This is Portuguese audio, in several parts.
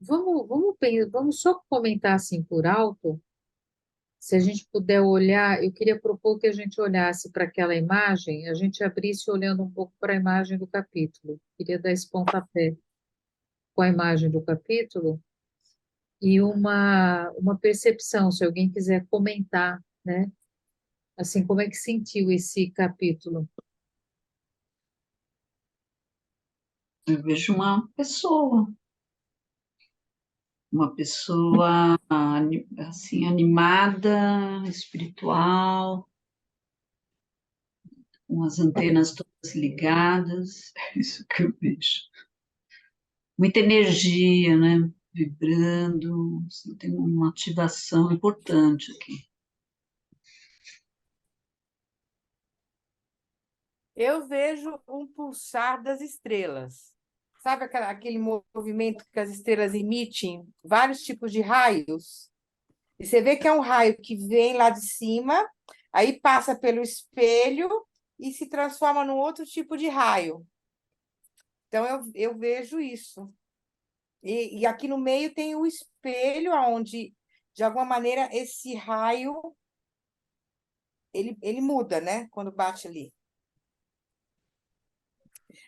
vamos só comentar assim por alto. Se a gente puder olhar, eu queria propor que a gente olhasse para aquela imagem, a gente abrisse olhando um pouco para a imagem do capítulo. Queria dar esse pontapé com a imagem do capítulo e uma percepção, se alguém quiser comentar, né? Assim, como é que sentiu esse capítulo? Eu vejo uma pessoa assim animada, espiritual, com as antenas todas ligadas, é isso que eu vejo. Muita energia, né? Vibrando, assim, tem uma ativação importante aqui. Eu vejo um pulsar das estrelas. Sabe aquele movimento que as estrelas emitem vários tipos de raios? E você vê que é um raio que vem lá de cima, aí passa pelo espelho e se transforma num outro tipo de raio. Então, eu vejo isso. E aqui no meio tem o espelho, onde, de alguma maneira, esse raio ele muda, né? Quando bate ali.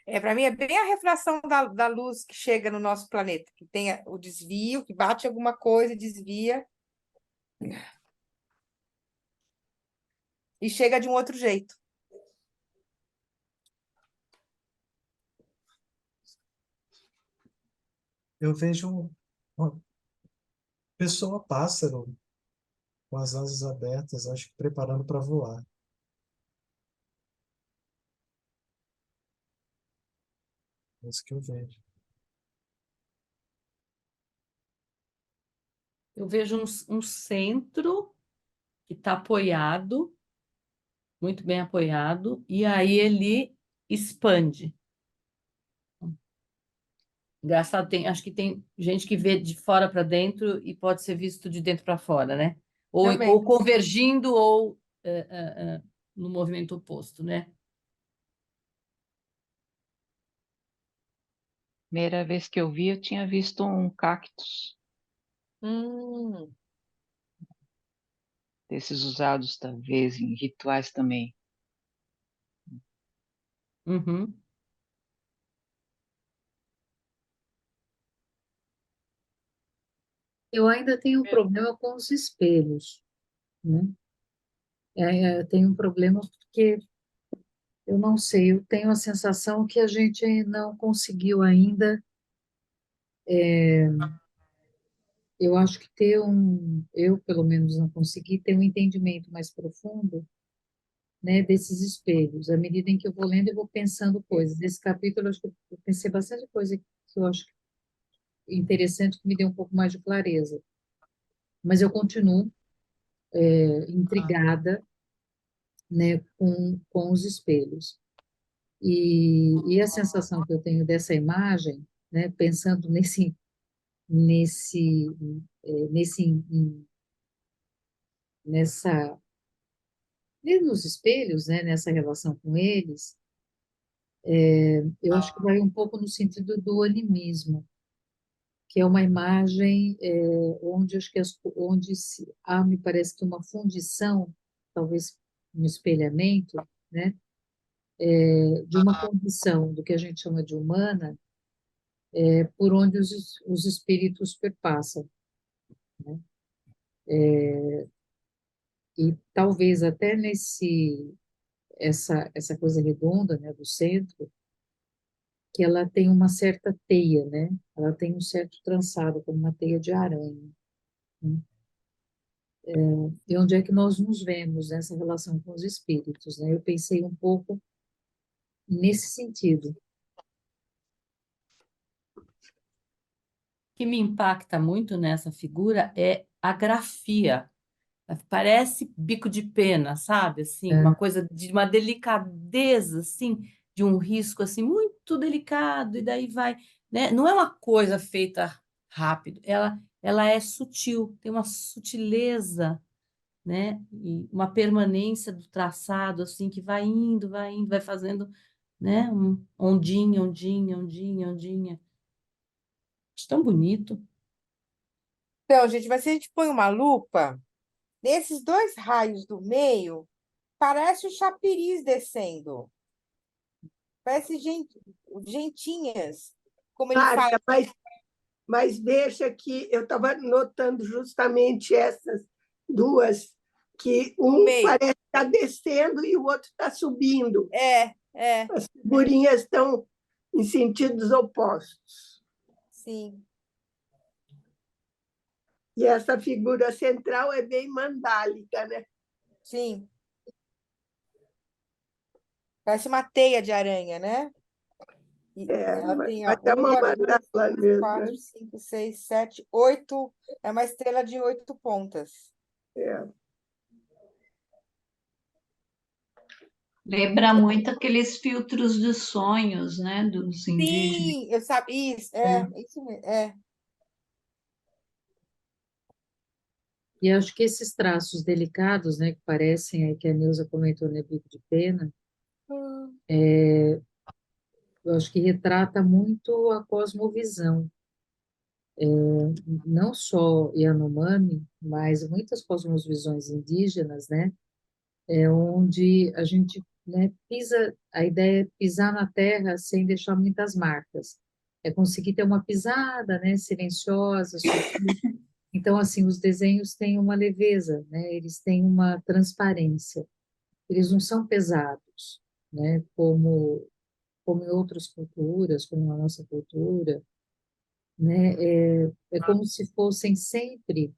Para mim, é bem a refração da luz que chega no nosso planeta, que tem o desvio, que bate alguma coisa, desvia e chega de um outro jeito. Eu vejo uma pessoa pássaro com as asas abertas, acho que preparando para voar. É isso que eu vejo. Eu vejo um centro que está apoiado, muito bem apoiado, e aí ele expande. Engraçado, acho que tem gente que vê de fora para dentro e pode ser visto de dentro para fora, né? Também. Ou convergindo ou no movimento oposto, né? Primeira vez que eu vi, eu tinha visto um cactus, Hum, desses usados talvez em rituais também. Uhum. Eu ainda tenho um problema com os espelhos, né? Eu tenho um problema porque eu não sei, eu tenho a sensação que a gente não conseguiu ainda. Eu acho que eu pelo menos não consegui ter um entendimento mais profundo, né, desses espelhos. À medida em que eu vou lendo, eu vou pensando coisas. Nesse capítulo, eu acho que eu pensei bastante coisa que eu acho interessante, que me deu um pouco mais de clareza. Mas eu continuo intrigada, né, com os espelhos. E a sensação que eu tenho dessa imagem, né, pensando nesse, nesse, nessa, nos espelhos, né, nessa relação com eles, eu acho que vai um pouco no sentido do animismo, que é uma imagem onde acho que há, me parece que uma fundição, talvez um espelhamento, né, de uma condição do que a gente chama de humana, por onde os espíritos perpassam, né? E talvez até essa coisa redonda, né, do centro, que ela tem uma certa teia, né? Ela tem um certo trançado, como uma teia de aranha, né? E onde é que nós nos vemos nessa relação com os espíritos, né? Eu pensei um pouco nesse sentido. O que me impacta muito nessa figura é a grafia. Parece bico de pena, sabe? Assim, uma É, coisa de uma delicadeza, assim, de um risco assim muito delicado e daí vai, né? Não é uma coisa feita rápido, ela é sutil, tem uma sutileza, né? E uma permanência do traçado assim que vai indo, vai fazendo, né? Ondinha, ondinha, ondinha, ondinha. Acho tão bonito. Então, gente, mas se a gente põe uma lupa, nesses dois raios do meio, parece o chapiriz descendo. Parece gentinhas, como ele fala. Marta, mas deixa que eu estava notando justamente essas duas, que No um meio. parece estar descendo e o outro está subindo. É, As figurinhas estão em sentidos opostos. sim. E essa figura central é bem mandálica, né? Sim. Parece uma teia de aranha, né? E ela tem, ó, Mas é uma uma, duas, mandala três, mesmo, quatro, né? 5, 6, 7, 8. É uma estrela de 8 pontas. É. Lembra muito aqueles filtros de sonhos, né, dos indígenas. Sim, eu sabia. Isso mesmo. E acho que esses traços delicados, né, que parecem, aí que a Neuza comentou, né, bico de pena, eu acho que retrata muito a cosmovisão, não só Yanomami, mas muitas cosmovisões indígenas, né, onde a gente, né, pisa, a ideia é pisar na terra sem deixar muitas marcas, é conseguir ter uma pisada, né, silenciosa, sutil. Então, assim, os desenhos têm uma leveza, né, eles têm uma transparência, eles não são pesados, né, como em outras culturas, como na nossa cultura, né, é como se fossem sempre,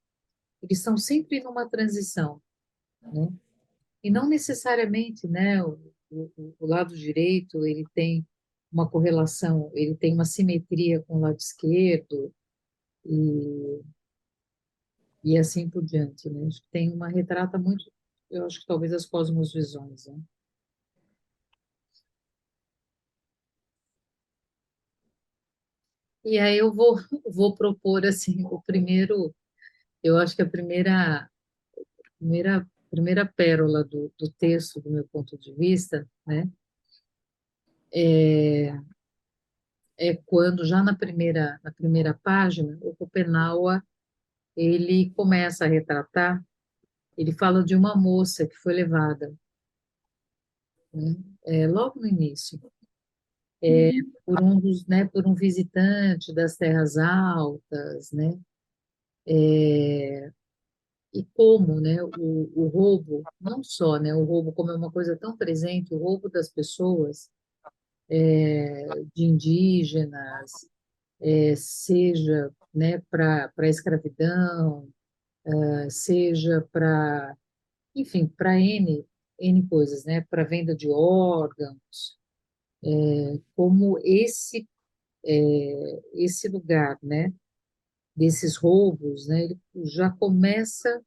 eles estão sempre numa transição, né, e não necessariamente, né, o lado direito, ele tem uma correlação, ele tem uma simetria com o lado esquerdo, e, e assim por diante, né, acho que tem uma retrata muito, eu acho que talvez as cosmovisões, né. E aí eu vou propor, assim, o primeiro, eu acho que a primeira pérola do texto, do meu ponto de vista, né, é quando, já na primeira página, o Schopenhauer, ele começa a retratar, ele fala de uma moça que foi levada, né, logo no início, por um visitante das terras altas, né, e como, né, o roubo, não só, né, o roubo como é uma coisa tão presente, o roubo das pessoas, de indígenas, seja, né, para escravidão, seja para, enfim, para N coisas, né, para venda de órgãos, como esse lugar, né, desses roubos, né, ele já começa,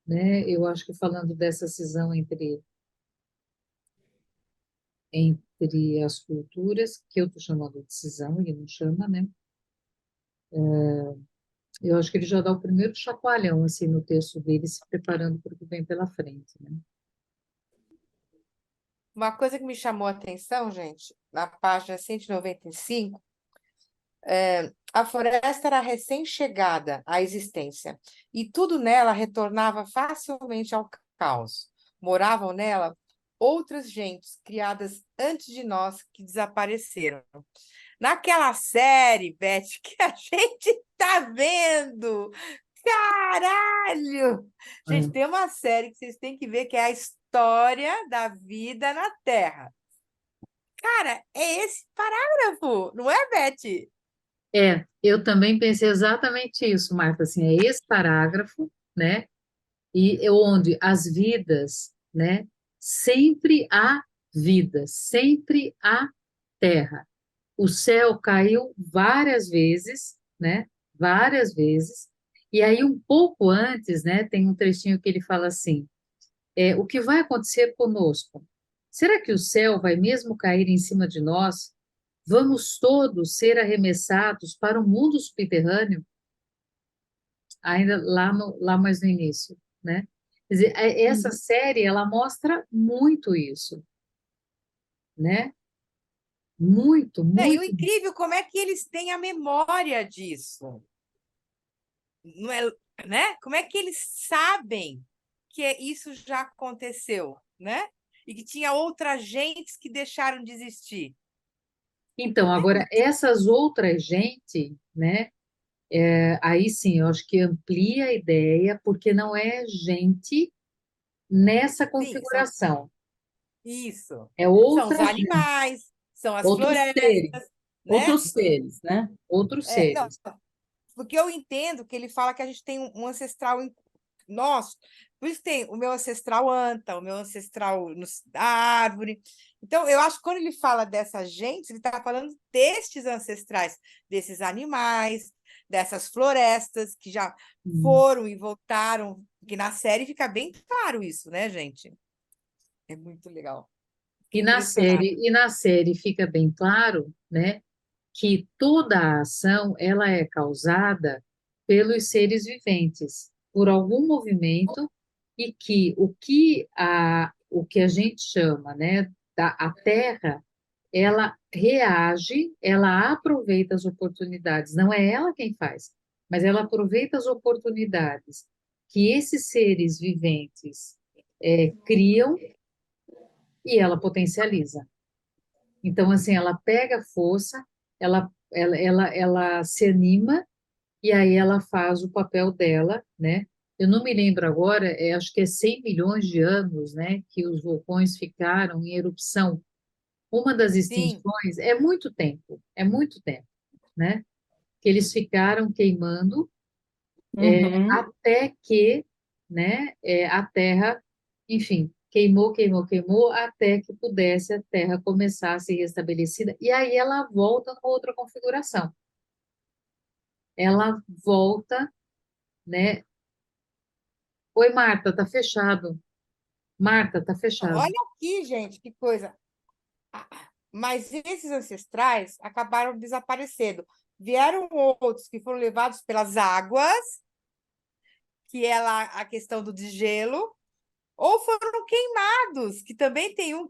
né, eu acho que falando dessa cisão entre as culturas, que eu estou chamando de cisão, ele não chama, né, eu acho que ele já dá o primeiro chacoalhão, assim, no texto dele, se preparando para o que vem pela frente, né. Uma coisa que me chamou a atenção, gente, na página 195, a floresta era recém-chegada à existência, e tudo nela retornava facilmente ao caos. Moravam nela outras gentes criadas antes de nós que desapareceram. Naquela série, Beth, que a gente tá vendo. Caralho! Gente, É, tem uma série que vocês têm que ver que é a história da vida na Terra. Cara, é esse parágrafo, não é, Beth? eu também pensei exatamente isso, Marta, assim, é esse parágrafo, né, e onde as vidas, né, sempre há vida, sempre há terra. O céu caiu várias vezes, né, várias vezes, e aí um pouco antes, né, tem um trechinho que ele fala assim, o que vai acontecer conosco? Será que o céu vai mesmo cair em cima de nós? Vamos todos ser arremessados para o mundo subterrâneo? Ainda lá mais no início, né? Quer dizer, essa série, ela mostra muito isso, né? Muito, E o muito. incrível, como é que eles têm a memória disso? não é, né? Como é que eles sabem que isso já aconteceu, né? E que tinha outras gentes que deixaram de existir. Então, agora, essas outras gente, né? Aí sim, eu acho que amplia a ideia, porque não é gente nessa Sim, são configuração, isso. é São os outra gente, animais, são as outros seres, florestas, né? Outros seres, né? outros Não, seres. porque eu entendo que ele fala que a gente tem um ancestral nosso. Por isso tem o meu ancestral anta, o meu ancestral da árvore. Então, eu acho que quando ele fala dessa gente, ele está falando destes ancestrais, desses animais, dessas florestas que já Hum. foram e voltaram, que na série fica bem claro isso, né, gente? É muito legal. Fiquei impressionada. E na série fica bem claro, né, que toda a ação ela é causada pelos seres viventes, por algum movimento, e que o que a gente chama, né, a Terra, ela reage, ela aproveita as oportunidades, não é ela quem faz, mas ela aproveita as oportunidades que esses seres viventes criam e ela potencializa. Então, assim, ela pega força, ela se anima e aí ela faz o papel dela, né? Eu não me lembro agora, acho que é 100 milhões de anos, né, que os vulcões ficaram em erupção. Uma das Sim, extinções é muito tempo, né? Que eles ficaram queimando Uhum. até que, né, a Terra, enfim, queimou, até que pudesse a Terra começar a ser restabelecida, e aí ela volta numa outra configuração. Ela volta, né? Oi, Marta, tá fechado. Marta, tá fechado. olha aqui, gente, que coisa. Mas esses ancestrais acabaram desaparecendo. Vieram outros que foram levados pelas águas, que é lá a questão do degelo, ou foram queimados, que também tem um,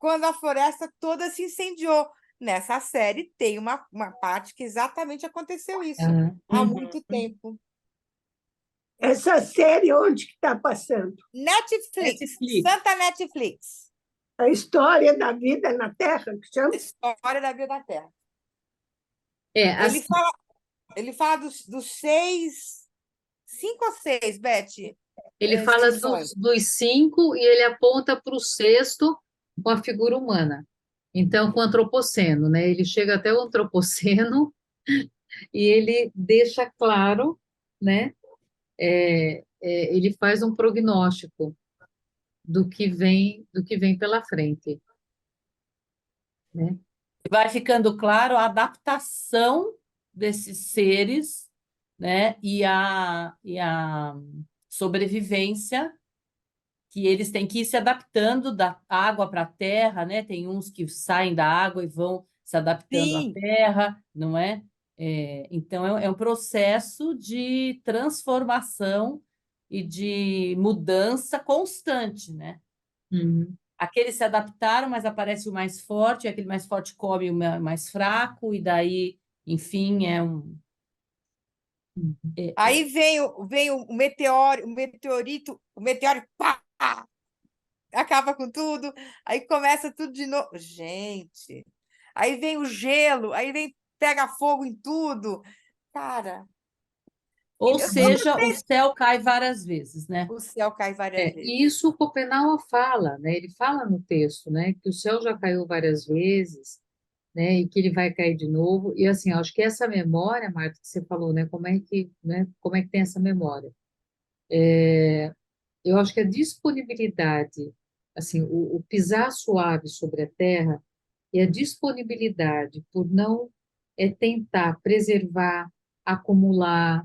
quando a floresta toda se incendiou. Nessa série tem uma parte que exatamente aconteceu isso, Ah, há Uhum. muito tempo. Essa série onde que está passando? Netflix, Netflix. Santa Netflix, A história da vida na Terra, que chama? História da Vida da Terra. Ele assim, fala, ele fala dos seis, cinco ou seis, Beth, ele fala extinções. dos cinco e ele aponta para o sexto com a figura humana. Então, com o antropoceno, né? Ele chega até o antropoceno e ele deixa claro, né? Ele faz um prognóstico do que vem pela frente, né? Vai ficando claro a adaptação desses seres, né? E a sobrevivência que eles têm que ir se adaptando da água para a terra, né? Tem uns que saem da água e vão se adaptando à Sim, terra, não é? Então, é um processo de transformação e de mudança constante, né? Uhum, Aqueles se adaptaram, mas aparece o mais forte, e aquele mais forte come o mais fraco, e daí, enfim, uhum. aí vem o meteoro, o meteoro, pá, acaba com tudo, aí começa tudo de novo. Gente, aí vem o gelo, aí vem, pega fogo em tudo. Cara, ou eu tô, seja, o céu cai várias vezes, né? o céu cai várias E vezes. isso o Schopenhauer fala, né? Ele fala no texto, né? Que o céu já caiu várias vezes, né? E que ele vai cair de novo. E assim, eu acho que essa memória, Marta, que você falou, né? Como é que tem essa memória? Eu acho que a disponibilidade, assim, o pisar suave sobre a terra e a disponibilidade por não tentar preservar, acumular,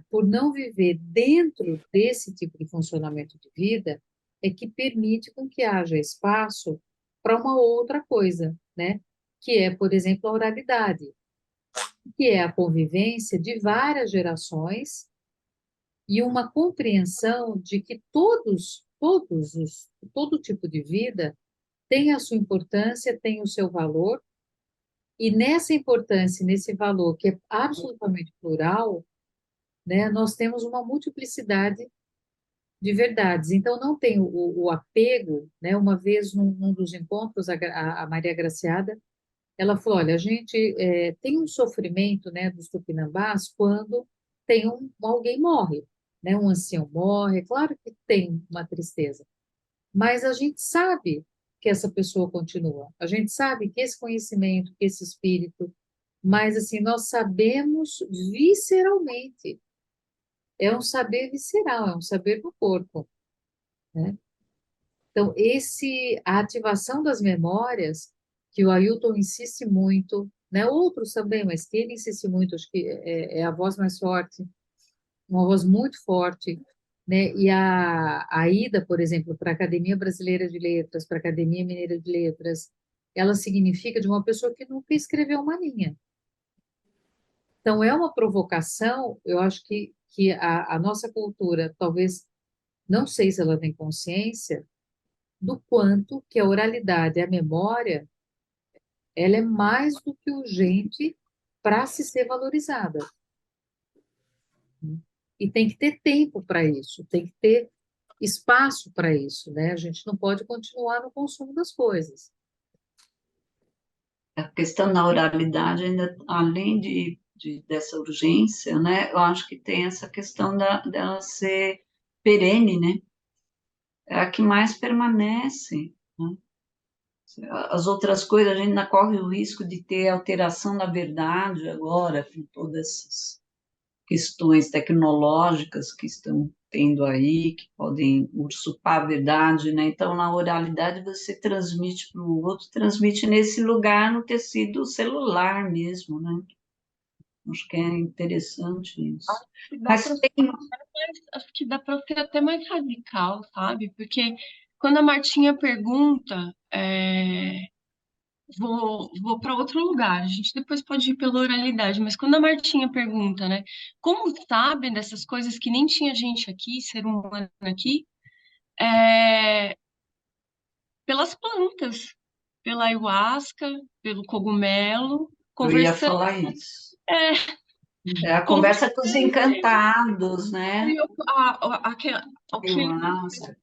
por não viver dentro desse tipo de funcionamento de vida, é que permite com que haja espaço para uma outra coisa, né? Que é, por exemplo, a oralidade, que é a convivência de várias gerações e uma compreensão de que todo tipo de vida tem a sua importância, tem o seu valor, E nessa importância, nesse valor que é absolutamente plural, né, nós temos uma multiplicidade de verdades. Então, não tem o apego, né? Uma vez, num dos encontros, a Maria Graciada, ela falou, olha, a gente tem um sofrimento, né, dos tupinambás quando alguém morre, né? Um ancião morre, é claro que tem uma tristeza, mas a gente sabe que essa pessoa continua, a gente sabe que esse conhecimento, que esse espírito, mas assim, nós sabemos visceralmente, é um saber visceral, é um saber do corpo, né? Então, a ativação das memórias, que o Ailton insiste muito, né? Outros também, mas que ele insiste muito, acho que é a voz mais forte, uma voz muito forte, né? E a ida, por exemplo, para a Academia Brasileira de Letras, para a Academia Mineira de Letras, ela significa de uma pessoa que nunca escreveu uma linha. Então, é uma provocação, eu acho que a nossa cultura, talvez, não sei se ela tem consciência, do quanto que a oralidade, a memória, ela é mais do que urgente para se ser valorizada. E tem que ter tempo para isso, tem que ter espaço para isso, né? A gente não pode continuar no consumo das coisas. A questão da oralidade, ainda, além dessa urgência, né, eu acho que tem essa questão dela ser perene, né? É a que mais permanece, né? As outras coisas, a gente ainda corre o risco de ter alteração da verdade agora, com todas essas questões tecnológicas que estão tendo aí, que podem usurpar a verdade, né? Então, na oralidade, você transmite para o outro, transmite nesse lugar, no tecido celular mesmo, né? Acho que é interessante isso. Dá Mas pra ser até acho que dá para ser até mais radical, sabe? Porque quando a Martinha pergunta, vou para outro lugar, a gente depois pode ir pela oralidade, mas quando a Martinha pergunta, né, como sabem dessas coisas que nem tinha gente aqui, ser humano aqui, é, pelas plantas, pela ayahuasca, pelo cogumelo, eu ia conversando, falar isso. é, É a conversa com os conversando encantados, né? aquele, Ayahuasca,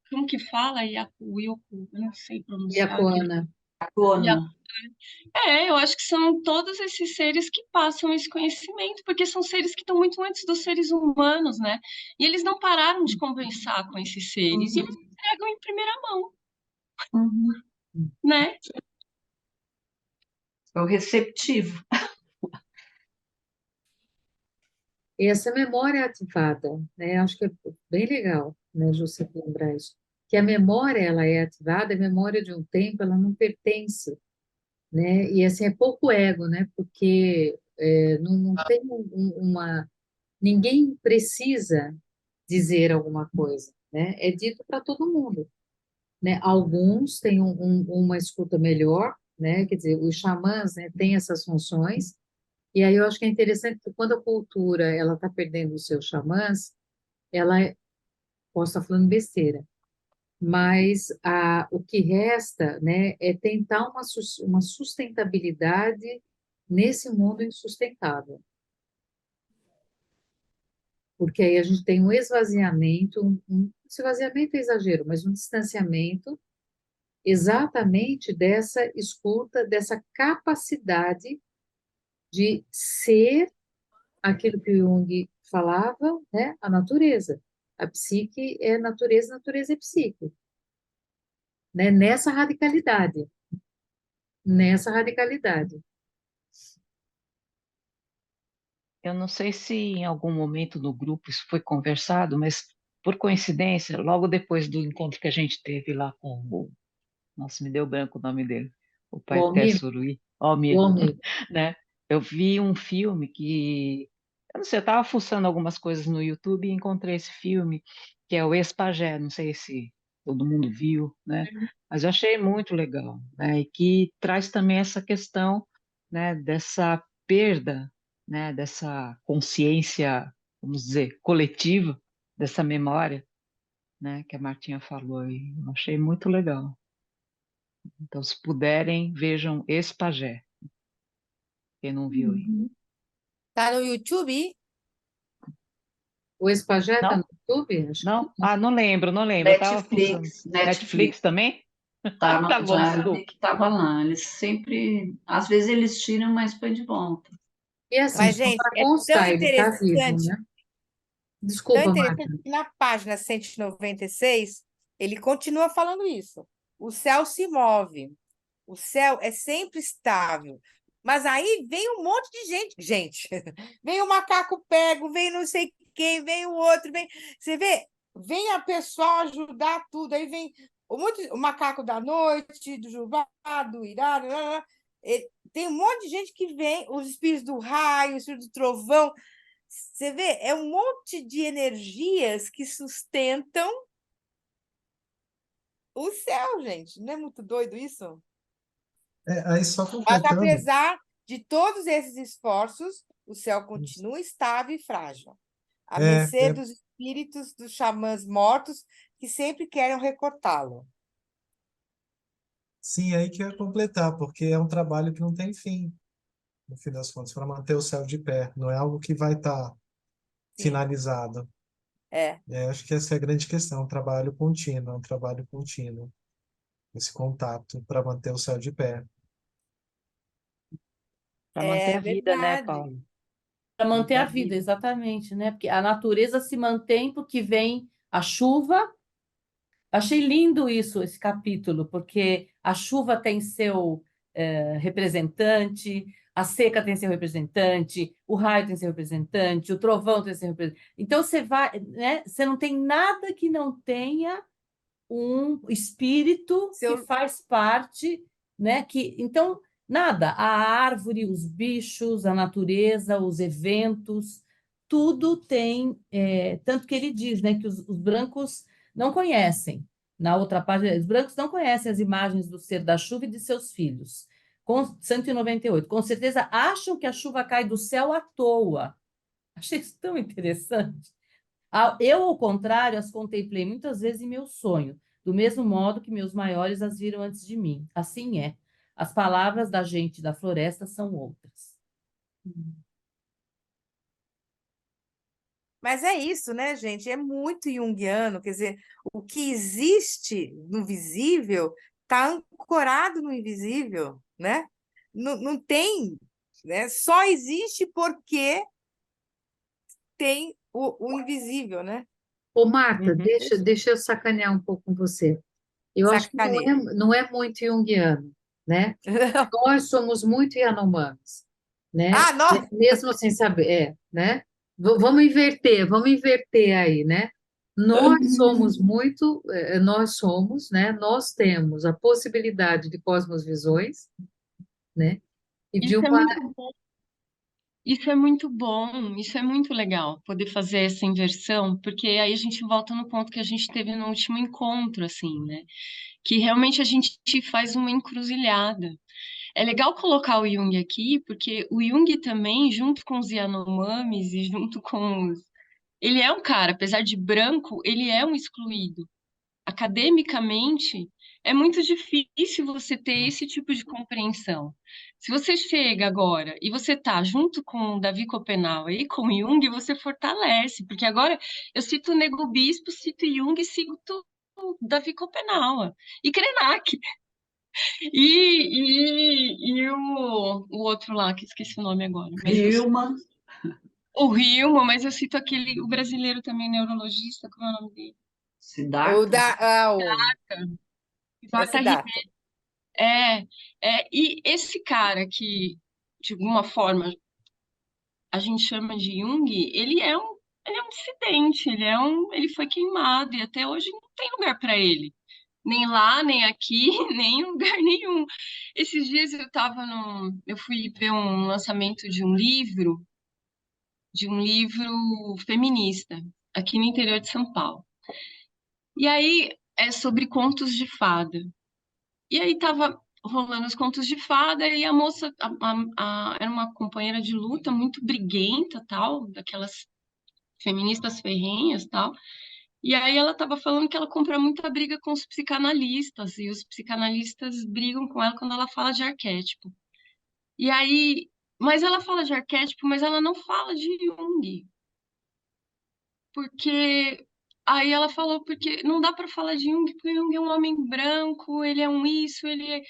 como que fala? Yaku, eu não sei E a pronunciar aquele. Coana? Kona. Eu acho que são todos esses seres que passam esse conhecimento, porque são seres que estão muito antes dos seres humanos, né? E eles não pararam de conversar com esses seres, e eles Uhum, entregam em primeira mão, uhum. né? É o receptivo. E essa memória ativada, né? Acho que é bem legal, né, José, lembrar isso. Que a memória, ela é ativada, a memória de um tempo, ela não pertence, né? E assim, é pouco ego, né? Porque não tem uma... Ninguém precisa dizer alguma coisa, né? É dito para todo mundo, né? Alguns têm uma escuta melhor, né? Quer dizer, os xamãs, né, têm essas funções, e aí eu acho que é interessante que quando a cultura ela está perdendo os seus xamãs, posso estar falando besteira, mas o que resta, né, é tentar uma sustentabilidade nesse mundo insustentável, porque aí a gente tem um esvaziamento, esvaziamento é exagero, mas um distanciamento exatamente dessa escuta, dessa capacidade de ser aquilo que o Jung falava, né? A natureza. A psique é natureza, natureza é psique, né? Nessa radicalidade, nessa radicalidade. Eu não sei se em algum momento no grupo isso foi conversado, mas por coincidência, logo depois do encontro que a gente teve lá com o... Nossa, me deu branco o nome dele. O O pai Almir, Suruí, o Almir, Almir, né? Eu vi um filme que... Eu não sei, eu estava fuçando algumas coisas no YouTube e encontrei esse filme, que é o Ex-Pajé, não sei se todo mundo viu, né? Mas eu achei muito legal, né? E que traz também essa questão, né, dessa perda, né, dessa consciência, vamos dizer, coletiva, dessa memória, né, que a Martinha falou, e eu achei muito legal. Então, se puderem, vejam Ex-Pajé. quem não viu aí. Uhum. Tá no YouTube? O Espagé está Não? no YouTube? Acho que Não? não. Ah, não lembro, não lembro. Eu tava fuçando. Netflix, Netflix. Netflix também? Tá bom, Já vi desculpa. que estava lá. Eles sempre, às vezes eles tiram, mas põe de volta. E assim, Mas, só gente, para é tão constar, ele está vivo, interessante, né? tão Desculpa, interessante Marta. que na página 196 ele continua falando isso. O céu se move, o céu é sempre estável. Mas aí vem um monte de gente. Gente, vem o macaco pego, vem não sei quem, vem o outro, vem. Você vê, vem a pessoa ajudar tudo. Aí vem o macaco da noite, do Jubá, do Irá, tem um monte de gente que vem, os espíritos do raio, os espíritos do trovão. Você vê, é um monte de energias que sustentam o céu, gente. Não é muito doido isso? Aí só Mas, completando, apesar de todos esses esforços, o céu continua estável e frágil, a é, mercê é, dos espíritos dos xamãs mortos que sempre querem recortá-lo. sim, aí que eu ia completar, porque é um trabalho que não tem fim, no fim das contas, para manter o céu de pé. Não é algo que vai estar Sim, finalizado. é. Acho que essa é a grande questão, é um trabalho contínuo, esse contato para manter o céu de pé. Para manter É a vida, né, verdade. Paulo? Para manter Manter a a vida, vida. exatamente, né? Porque a natureza se mantém porque vem a chuva. Achei lindo isso, esse capítulo, porque a chuva tem seu representante, a seca tem seu representante, o raio tem seu representante, o trovão tem seu representante. Então você vai, né? Você não tem nada que não tenha um espírito que Seu, faz parte, né? Que então nada, a árvore, os bichos, a natureza, os eventos, tudo tem, tanto que ele diz, né, que os brancos não conhecem. Na outra página, os brancos não conhecem as imagens do ser da chuva e de seus filhos. Com 198, com certeza acham que a chuva cai do céu à toa. Achei isso tão interessante. Eu, ao contrário, as contemplei muitas vezes em meu sonho, do mesmo modo que meus maiores as viram antes de mim. Assim é. As palavras da gente da floresta são outras. mas é isso, né, gente? É muito junguiano, quer dizer, o que existe no visível está ancorado no invisível, né? Não, não tem, né? Só existe porque tem o invisível, né? Ô, Marta, Uhum. deixa eu sacanear um pouco com você. Eu acho que Sacaneia. não é muito junguiano, né? Nós somos muito Yanomamis, né? Ah, não! Mesmo sem saber, né? Vamos inverter aí, né? Nós somos, né? Nós temos a possibilidade de cosmosvisões, né? E de Isso é uma, muito bom, isso é muito bom, isso é muito legal, poder fazer essa inversão, porque aí a gente volta no ponto que a gente teve no último encontro, assim, né? Que realmente a gente faz uma encruzilhada. É legal colocar o Jung aqui, porque o Jung também, junto com os Yanomamis e junto com os... Ele é um cara, apesar de branco, ele é um excluído. Academicamente, é muito difícil você ter esse tipo de compreensão. Se você chega agora e você tá junto com o Davi Copenau e com o Jung, você fortalece, porque agora eu cito o Nego Bispo, cito Jung, cito o Davi Copenau e Krenak. O outro lá, que esqueci o nome agora, mas eu cito Vilma, o Hilma, mas eu cito aquele, o brasileiro também, neurologista, como é o nome dele? O Siddhartha. da, é Siddhartha Siddhartha. É, e esse cara que, de alguma forma, a gente chama de Jung, ele é um dissidente, ele foi queimado e até hoje não tem lugar para ele. Nem lá, nem aqui, nem em lugar nenhum. Esses dias eu fui ver um lançamento de um livro feminista, aqui no interior de São Paulo. E aí é sobre contos de fada. E aí tava rolando os contos de fada e a moça era uma companheira de luta muito briguenta, tal, daquelas feministas ferrenhas, tal. E aí ela tava falando que ela compra muita briga com os psicanalistas e os psicanalistas brigam com ela quando ela fala de arquétipo. E aí Mas ela fala de arquétipo, mas ela não fala de Jung. Porque aí ela falou, porque não dá para falar de Jung, porque Jung é um homem branco, ele é um isso, ele é.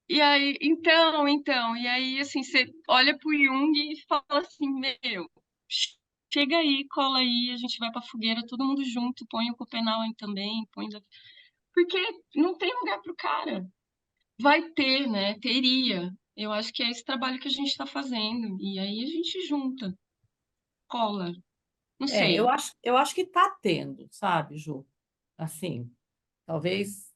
E aí, e aí, assim, você olha pro Jung e fala assim, meu, chega aí, cola aí, a gente vai pra fogueira, todo mundo junto, põe o Copenhagen também, põe... Porque não tem lugar pro cara. Vai ter, né? Teria. Eu acho que é esse trabalho que a gente está fazendo. E aí a gente junta, cola. Não sei. Eu acho que está tendo, sabe, Ju? Assim, talvez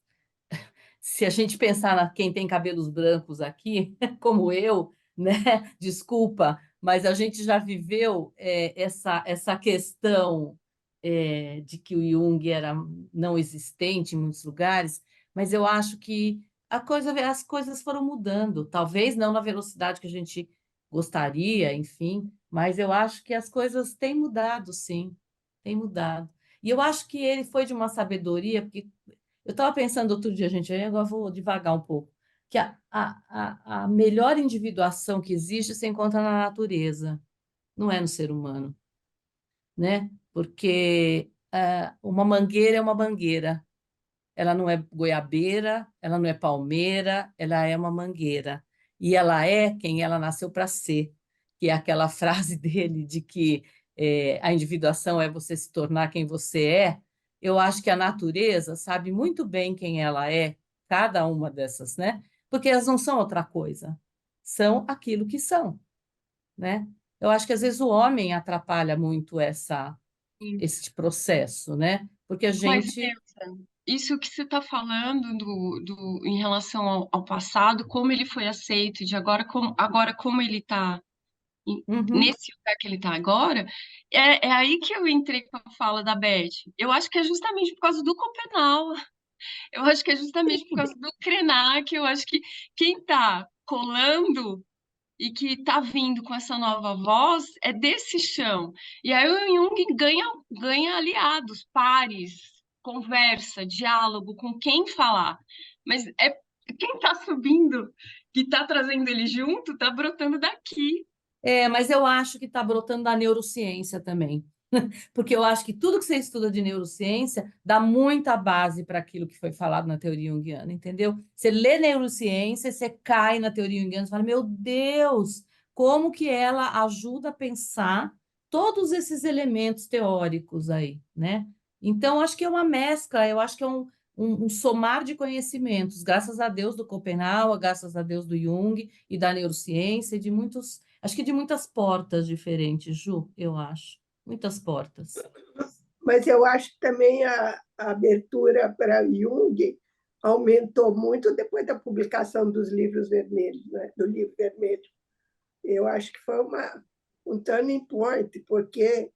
se a gente pensar na quem tem cabelos brancos aqui, como eu, né? Desculpa, mas a gente já viveu essa questão de que o Jung era não existente em muitos lugares, mas eu acho que as coisas foram mudando, talvez não na velocidade que a gente gostaria, enfim, mas eu acho que as coisas têm mudado, sim, têm mudado. E eu acho que ele foi de uma sabedoria, porque eu estava pensando outro dia, gente, aí agora vou devagar um pouco, que a melhor individuação que existe se encontra na natureza, não é no ser humano, né? Porque uma mangueira é uma mangueira, ela não é goiabeira, ela não é palmeira, ela é uma mangueira. E ela é quem ela nasceu para ser, que é aquela frase dele de que a individuação é você se tornar quem você é. Eu acho que a natureza sabe muito bem quem ela é, cada uma dessas, né? Porque elas não são outra coisa, são aquilo que são, né? Eu acho que às vezes o homem atrapalha muito esse processo, né? Porque a Mas, gente. Elsa, isso que você está falando em relação ao passado, como ele foi aceito, de agora como ele está Uhum. nesse lugar que ele está agora, é aí que eu entrei com a fala da Beth. Eu acho que é justamente por causa do Copenau. Eu acho que é justamente por causa do Krenak, eu acho que quem está colando e que está vindo com essa nova voz é desse chão. E aí o Jung ganha aliados, pares, conversa, diálogo com quem falar. Mas é quem está subindo, que está trazendo ele junto, está brotando daqui. Mas eu acho que está brotando da neurociência também. Porque eu acho que tudo que você estuda de neurociência dá muita base para aquilo que foi falado na teoria junguiana, entendeu? Você lê neurociência, você cai na teoria junguiana, você fala, meu Deus, como que ela ajuda a pensar todos esses elementos teóricos aí, né? Então, acho que é uma mescla, eu acho que é um somar de conhecimentos, graças a Deus do Schopenhauer, graças a Deus do Jung e da neurociência, e de muitos, acho que de muitas portas diferentes, Ju, eu acho. Muitas portas. Mas eu acho que também a abertura para Jung aumentou muito depois da publicação dos livros vermelhos, né? Do livro vermelho. Eu acho que foi um turning point, porque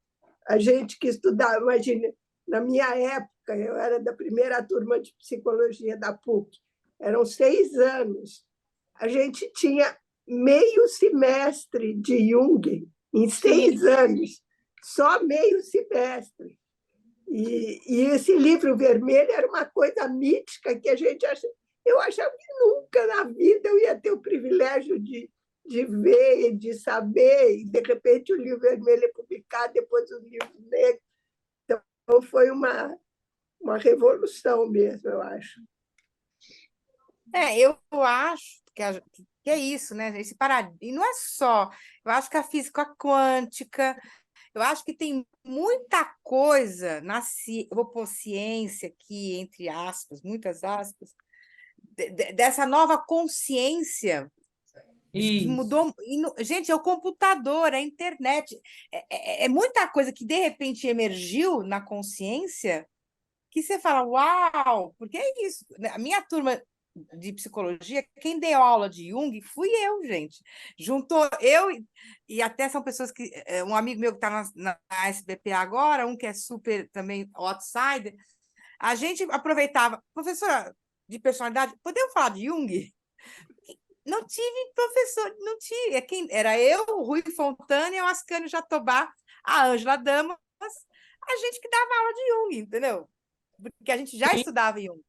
a gente que estudava, imagina, na minha época, eu era da primeira turma de psicologia da PUC, eram 6 anos. A gente tinha meio semestre de Jung em 6 anos, só meio semestre. E esse livro vermelho era uma coisa mítica que a gente achava. Eu achava que nunca na vida eu ia ter o privilégio de ver, de saber, e de repente o livro vermelho é publicado, depois os livros negros. Então foi uma revolução mesmo, eu acho. Eu acho que é isso, né? Esse paradigma. E não é só. Eu acho que a física quântica, eu acho que tem muita coisa eu vou pôr ciência aqui, entre aspas, muitas aspas, dessa nova consciência que Isso. mudou. Gente, é o computador, é a internet, é muita coisa que de repente emergiu na consciência que você fala, uau, porque é isso. A minha turma de psicologia, quem deu aula de Jung fui eu, gente. Juntou eu e até são pessoas que. Um amigo meu que está na SBPA agora, um que é super também outsider. A gente aproveitava, professora de personalidade, podemos falar de Jung? Não tive professor, não tinha. Era eu, o Rui Fontana, o Ascânio Jatobá, a Ângela Damas, a gente que dava aula de Jung, entendeu? Porque a gente já estudava Jung.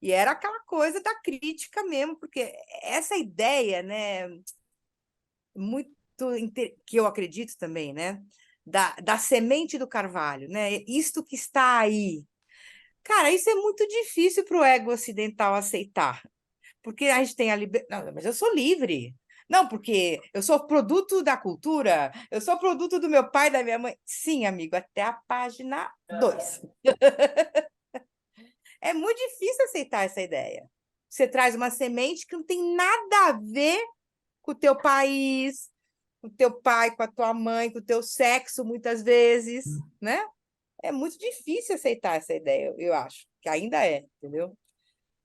E era aquela coisa da crítica mesmo, porque essa ideia, né, muito que eu acredito também, né, da semente do carvalho, né, isto que está aí. Cara, isso é muito difícil para o ego ocidental aceitar, porque a gente tem a liberdade. Não, mas eu sou livre. Não, porque eu sou produto da cultura, eu sou produto do meu pai e da minha mãe. Sim, amigo, até a página 2. É muito difícil aceitar essa ideia. Você traz uma semente que não tem nada a ver com o teu país, com o teu pai, com a tua mãe, com o teu sexo, muitas vezes, né? É muito difícil aceitar essa ideia, eu acho, que ainda é, entendeu?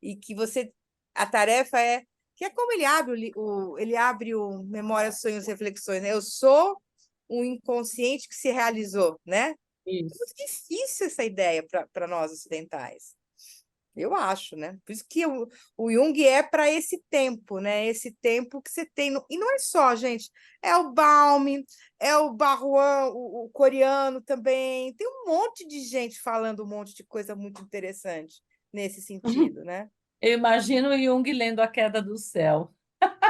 E que você, a tarefa é, que é como ele abre o Memórias, Sonhos, Reflexões, né? Eu sou um inconsciente que se realizou, né? É Isso. muito difícil essa ideia para nós ocidentais. Eu acho, né? Por isso que o Jung é para esse tempo, né? Esse tempo que você tem. E não é só, gente. É o Baum, é o Barruan, o coreano também. Tem um monte de gente falando um monte de coisa muito interessante nesse sentido, né? Eu imagino o Jung lendo A Queda do Céu.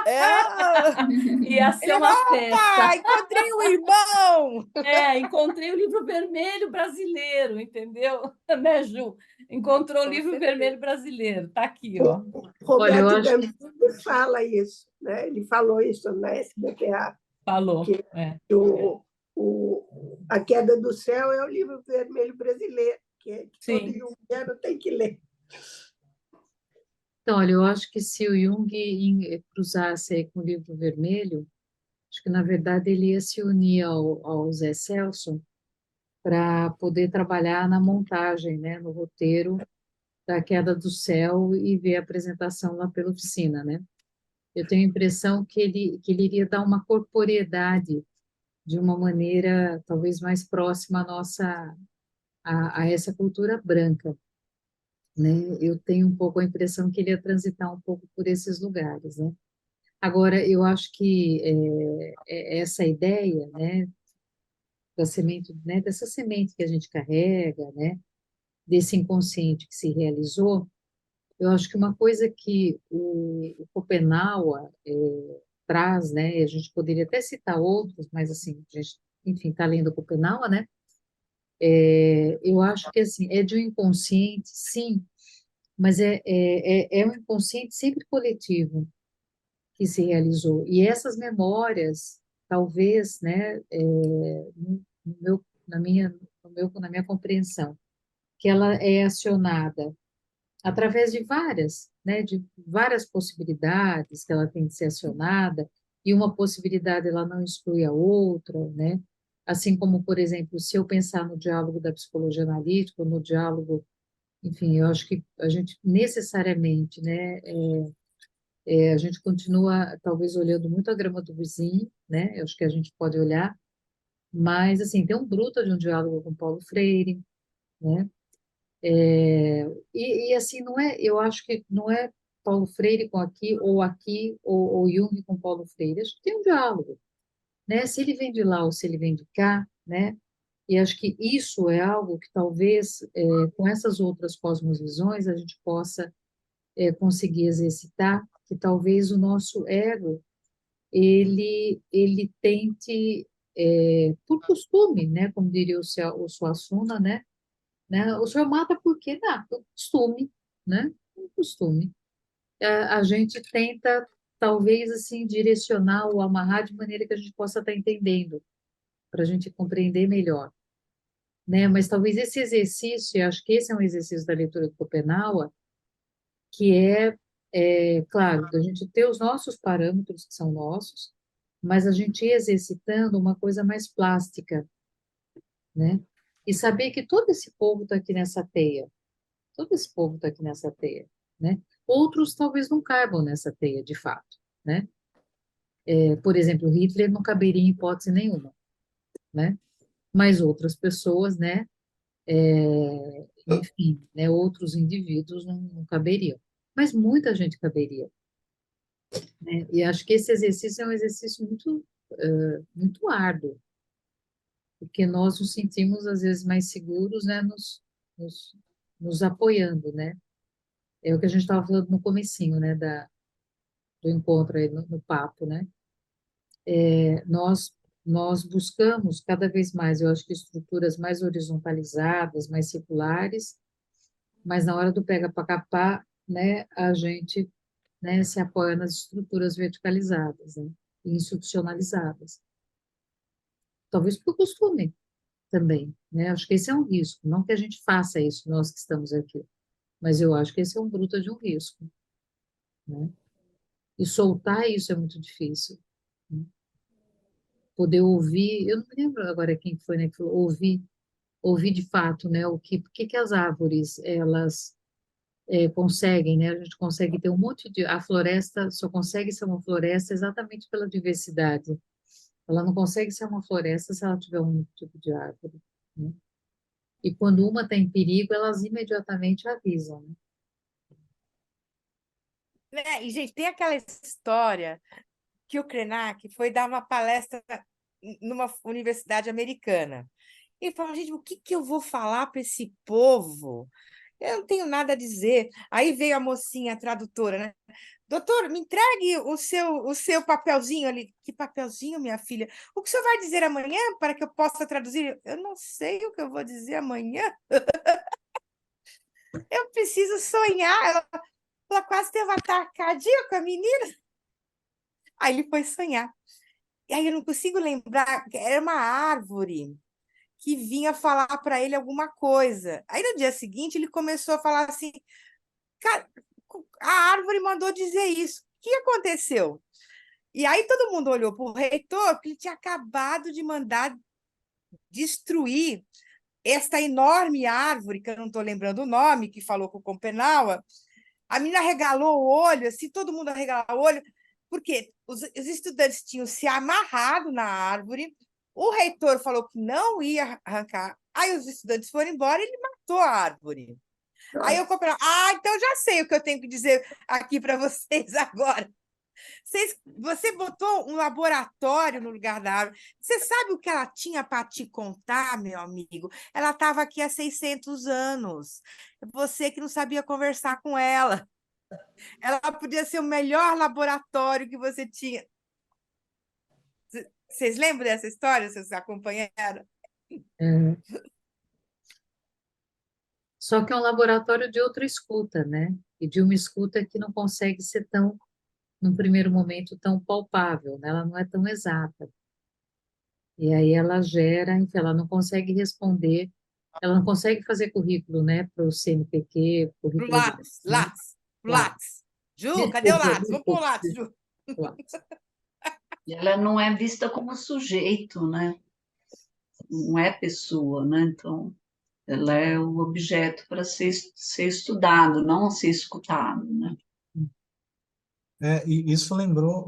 É... Ia ser Ele uma vai, opa, festa. encontrei um irmão! Encontrei o livro vermelho brasileiro, entendeu? Né, Ju? Encontrou o Com livro certeza. vermelho brasileiro. Tá aqui, ó. Olha, eu Roberto acho que Gambini fala isso, né? Ele falou isso na SBPA, Falou. que A Queda do Céu é o livro vermelho brasileiro, que todo Sim. junguiano tem que ler. Então, olha, eu acho que se o Jung cruzasse aí com o livro vermelho, acho que, na verdade, ele ia se unir ao Zé Celso para poder trabalhar na montagem, né, no roteiro da Queda do Céu e ver a apresentação lá pela oficina, né? Eu tenho a impressão que ele iria dar uma corporeidade de uma maneira talvez mais próxima a essa cultura branca, né? Eu tenho um pouco a impressão que ele ia transitar um pouco por esses lugares, né? Agora, eu acho que essa ideia, né, da semente, né, dessa semente que a gente carrega, né, desse inconsciente que se realizou, eu acho que uma coisa que o Schopenhauer traz, né, e a gente poderia até citar outros, mas assim, a gente, enfim, está lendo Schopenhauer, né, eu acho que assim, é de um inconsciente, sim, mas é um inconsciente sempre coletivo que se realizou. E essas memórias, talvez, né, no meu, na minha, na minha compreensão, que ela é acionada através de várias, né, de várias possibilidades que ela tem de ser acionada, e uma possibilidade ela não exclui a outra, né? Assim como, por exemplo, se eu pensar no diálogo da psicologia analítica, no diálogo, enfim, eu acho que a gente necessariamente, né, a gente continua talvez olhando muito a grama do vizinho, né? Eu acho que a gente pode olhar, mas assim, tem um bruto de um diálogo com Paulo Freire, né? E assim, não é, eu acho que não é Paulo Freire com aqui, ou Jung com Paulo Freire, acho que tem um diálogo, né? Se ele vem de lá ou se ele vem de cá, né? E acho que isso é algo que talvez, com essas outras cosmovisões, a gente possa conseguir exercitar, que talvez o nosso ego, ele tente, por costume, né? Como diria o Suassuna, né? O senhor mata por quê? Não, por costume, né? Por costume. A gente tenta, talvez, assim, direcionar ou amarrar de maneira que a gente possa estar entendendo, para a gente compreender melhor, né? Mas talvez esse exercício, eu acho que esse é um exercício da leitura do Schopenhauer, que claro, a gente ter os nossos parâmetros, que são nossos, mas a gente ir exercitando uma coisa mais plástica, né? E saber que todo esse povo está aqui nessa teia, todo esse povo está aqui nessa teia, né? Outros talvez não caibam nessa teia, de fato, né? Por exemplo, Hitler não caberia em hipótese nenhuma, né? Mas outras pessoas, né? Enfim, né? Outros indivíduos não caberiam. Mas muita gente caberia, né? E acho que esse exercício é um exercício muito árduo, porque nós nos sentimos, às vezes, mais seguros, né? Nos apoiando, né? É o que a gente estava falando no comecinho, né, do encontro aí no papo, né? Nós buscamos cada vez mais, eu acho que estruturas mais horizontalizadas, mais circulares, mas na hora do pega para capar, né, a gente, né, se apoia nas estruturas verticalizadas, né, e institucionalizadas. Talvez por costume também, né? Acho que esse é um risco, não que a gente faça isso, nós que estamos aqui, mas eu acho que esse é um bruto de um risco, né? E soltar isso é muito difícil, né? Poder ouvir, eu não me lembro agora quem foi, né, que falou, ouvir de fato, né, por que que as árvores, elas conseguem, né, a gente consegue ter um monte a floresta só consegue ser uma floresta exatamente pela diversidade, ela não consegue ser uma floresta se ela tiver um tipo de árvore, né? E quando uma está em perigo, elas imediatamente avisam, né? Né? E, gente, tem aquela história que o Krenak foi dar uma palestra numa universidade americana. E falou, gente, o que que eu vou falar para esse povo? Eu não tenho nada a dizer. Aí veio a mocinha, a tradutora, né? Doutor, me entregue o seu papelzinho ali. Que papelzinho, minha filha? O que o senhor vai dizer amanhã para que eu possa traduzir? Eu não sei o que eu vou dizer amanhã. Eu preciso sonhar. Ela quase teve um ataque cardíaco, a menina. Aí ele foi sonhar. E aí eu não consigo lembrar, era uma árvore que vinha falar para ele alguma coisa. Aí no dia seguinte ele começou a falar assim: cara, a árvore mandou dizer isso. O que aconteceu? E aí todo mundo olhou para o reitor, porque ele tinha acabado de mandar destruir esta enorme árvore, que eu não estou lembrando o nome, que falou com o Compenaua. A menina arregalou o olho, assim, todo mundo arregalou o olho, porque os estudantes tinham se amarrado na árvore, o reitor falou que não ia arrancar, aí os estudantes foram embora e ele matou a árvore. Aí eu comprei, então já sei o que eu tenho que dizer aqui para vocês agora. Você botou um laboratório no lugar da árvore. Você sabe o que ela tinha para te contar, meu amigo? Ela estava aqui há 600 anos. Você que não sabia conversar com ela. Ela podia ser o melhor laboratório que você tinha. Vocês lembram dessa história? Vocês acompanharam? É, só que é um laboratório de outra escuta, né? E de uma escuta que não consegue ser tão, num primeiro momento, tão palpável, né? Ela não é tão exata. E aí ela gera, enfim, ela não consegue responder, ela não consegue fazer currículo, né, para o CNPq, Pro currículo, Lattes, né? Lattes, pro Lá. Lattes. Ju, cadê o Desculpa, Lattes? Vamos pro desculpa, Lattes, Ju. Lattes. E ela não é vista como sujeito, né? Não é pessoa, né? Então, ela é o objeto para ser estudado, não ser escutado, né? E isso lembrou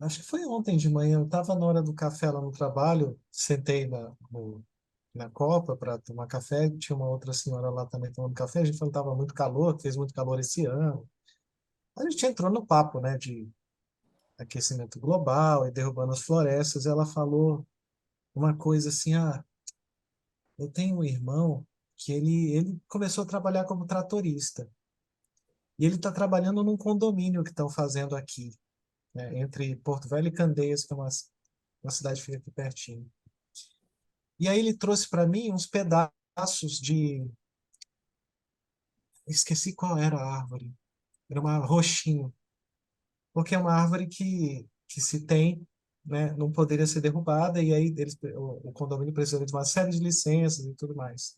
acho que foi ontem de manhã, eu estava na hora do café lá no trabalho, sentei na copa para tomar café, tinha uma outra senhora lá também tomando café, a gente falou que estava muito calor, fez muito calor esse ano. A gente entrou no papo, né, de aquecimento global e derrubando as florestas. Ela falou uma coisa assim, eu tenho um irmão que ele começou a trabalhar como tratorista. E ele está trabalhando num condomínio que estão fazendo aqui, né, entre Porto Velho e Candeias, que é uma cidade que fica aqui pertinho. E aí ele trouxe para mim uns pedaços esqueci qual era a árvore. Era uma roxinho, porque é uma árvore que se tem, né, não poderia ser derrubada, e aí o condomínio precisava de uma série de licenças e tudo mais.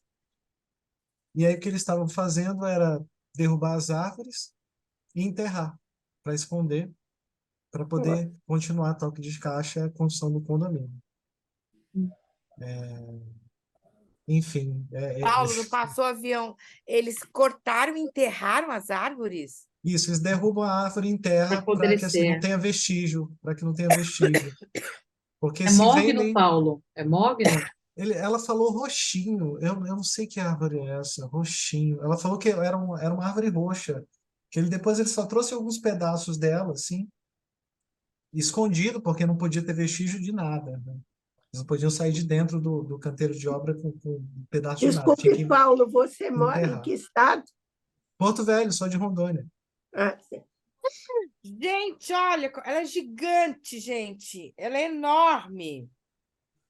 E aí o que eles estavam fazendo era derrubar as árvores e enterrar, para esconder, para poder continuar a toque de caixa a construção do condomínio. Enfim, Paulo, não passou avião. Eles cortaram e enterraram as árvores? isso, eles derrubam a árvore em Para terra para que assim não apodrecer. tenha vestígio, para que não tenha vestígio. Porque É se vem mogno, nem Paulo? É mogno? ela falou roxinho. Eu não sei que árvore é essa, roxinho. Ela falou que era uma árvore roxa. Que depois ele só trouxe alguns pedaços dela, assim, escondido, porque não podia ter vestígio de nada, né? Eles não podiam sair de dentro do canteiro de obra com um pedaço de nada. Tinha Desculpe, que Paulo, você mora em enterrar. que estado? Porto Velho, sou de Rondônia. Ah, sim. Gente, olha, ela é gigante, gente. Ela é enorme.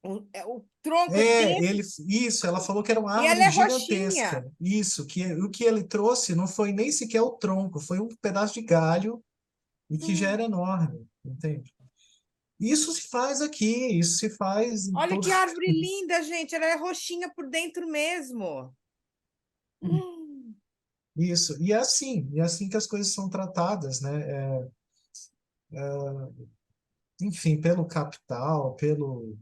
O tronco é desse Isso, ela falou que era uma e ela árvore é gigantesca. roxinha. Isso, que o que ele trouxe não foi nem sequer o tronco, foi um pedaço de galho e que já era enorme, entende? Isso se faz aqui, isso se faz em Olha todo que árvore linda, gente. Ela é roxinha por dentro mesmo. isso. E é assim que as coisas são tratadas, né? Enfim, pelo capital, pelo.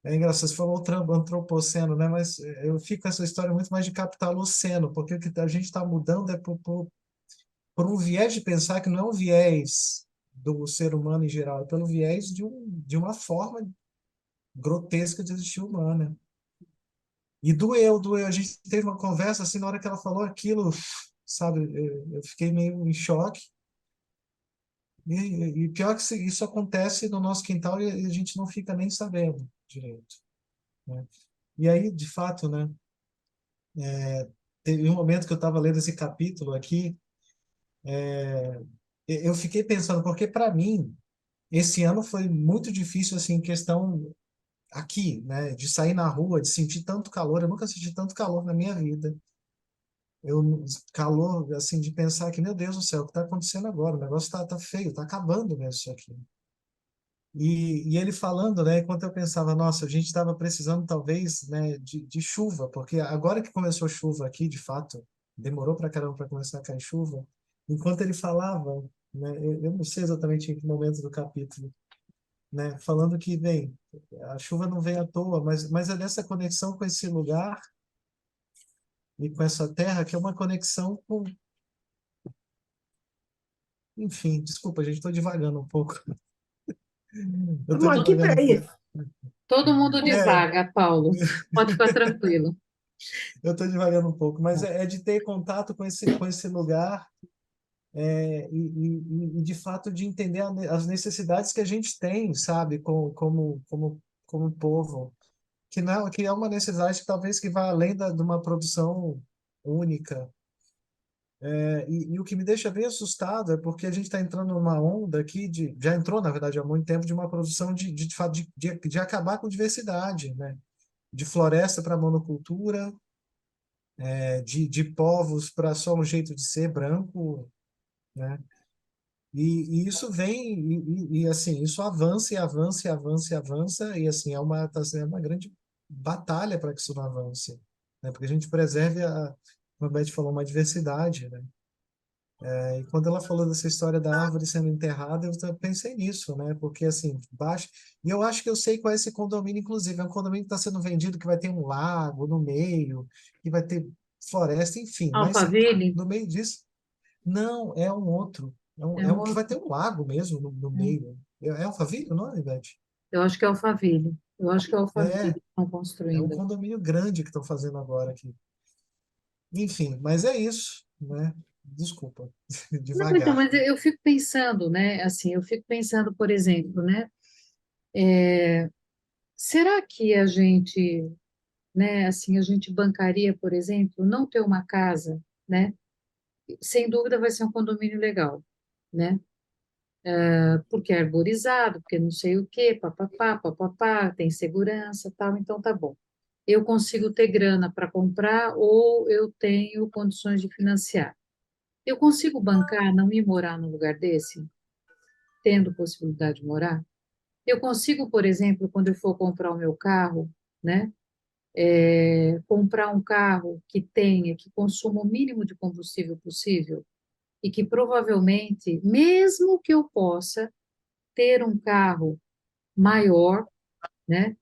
É engraçado, você falou antropoceno, né? Mas eu fico com essa história muito mais de capitaloceno, porque o que a gente está mudando é por um viés de pensar que não é um viés do ser humano em geral, é pelo viés de uma forma grotesca de existir humana. E doeu. A gente teve uma conversa assim, na hora que ela falou aquilo, sabe? Eu fiquei meio em choque. E pior que isso acontece no nosso quintal e a gente não fica nem sabendo direito, né? E aí, de fato, né? Teve um momento que eu estava lendo esse capítulo aqui, eu fiquei pensando, porque para mim, esse ano foi muito difícil, assim, em questão aqui, né? De sair na rua, de sentir tanto calor. Eu nunca senti tanto calor na minha vida. Calor, assim, de pensar que, meu Deus do céu, o que está acontecendo agora? O negócio tá feio, tá acabando mesmo isso aqui. E ele falando, né, enquanto eu pensava, nossa, a gente estava precisando talvez, né, de chuva, porque agora que começou a chuva aqui, de fato, demorou para caramba para começar a cair chuva. Enquanto ele falava, né, eu não sei exatamente em que momento do capítulo, né, falando que, bem, a chuva não vem à toa, mas é dessa conexão com esse lugar e com essa terra que é uma conexão com, enfim, desculpa, gente, estou divagando um pouco. Eu estou Estamos aqui divagando para um pouco. isso. Todo mundo É, divaga, Paulo. Pode ficar tranquilo. eu estou devagando um pouco, mas é de ter contato com esse lugar e, de fato, de entender as necessidades que a gente tem, sabe, como povo, que é uma necessidade que talvez que vá além de uma produção única. E o que me deixa bem assustado é porque a gente está entrando numa onda aqui, já entrou, na verdade, há muito tempo, de uma produção de fato, de acabar com diversidade, né? De floresta para monocultura, de povos para só um jeito de ser branco, né? E isso vem, assim, isso avança e avança e avança e avança, e assim, tá sendo uma grande batalha para que isso não avance, né? Porque a gente preserve como a Beth falou, uma diversidade, né? E quando ela falou dessa história da árvore sendo enterrada, eu pensei nisso, né? Porque assim, baixo. E eu acho que eu sei qual é esse condomínio, inclusive. É um condomínio que está sendo vendido que vai ter um lago no meio, que vai ter floresta, enfim. Mas Alphaville no meio disso, não, é um outro. é É um um que vai ter outro. um lago mesmo no meio. É Alphaville o nome, Beth? Eu acho que é Alphaville. Eu acho que é Alphaville É, que estão é um construindo. condomínio grande que estão fazendo agora aqui. Enfim, mas é isso, né? Desculpa, Não, então, devagar. mas eu fico pensando, né? Assim, eu fico pensando, por exemplo, né? Será que a gente, né? Assim, a gente bancaria, por exemplo, não ter uma casa, né? Sem dúvida vai ser um condomínio legal, né? Porque é arborizado, porque não sei o quê, papapá, papapá, tem segurança, tal, então tá bom. Eu consigo ter grana para comprar ou eu tenho condições de financiar. Eu consigo bancar, não ir morar num lugar desse, tendo possibilidade de morar? Eu consigo, por exemplo, quando eu for comprar o meu carro, né, comprar um carro que consuma o mínimo de combustível possível e que provavelmente, mesmo que eu possa ter um carro maior, né,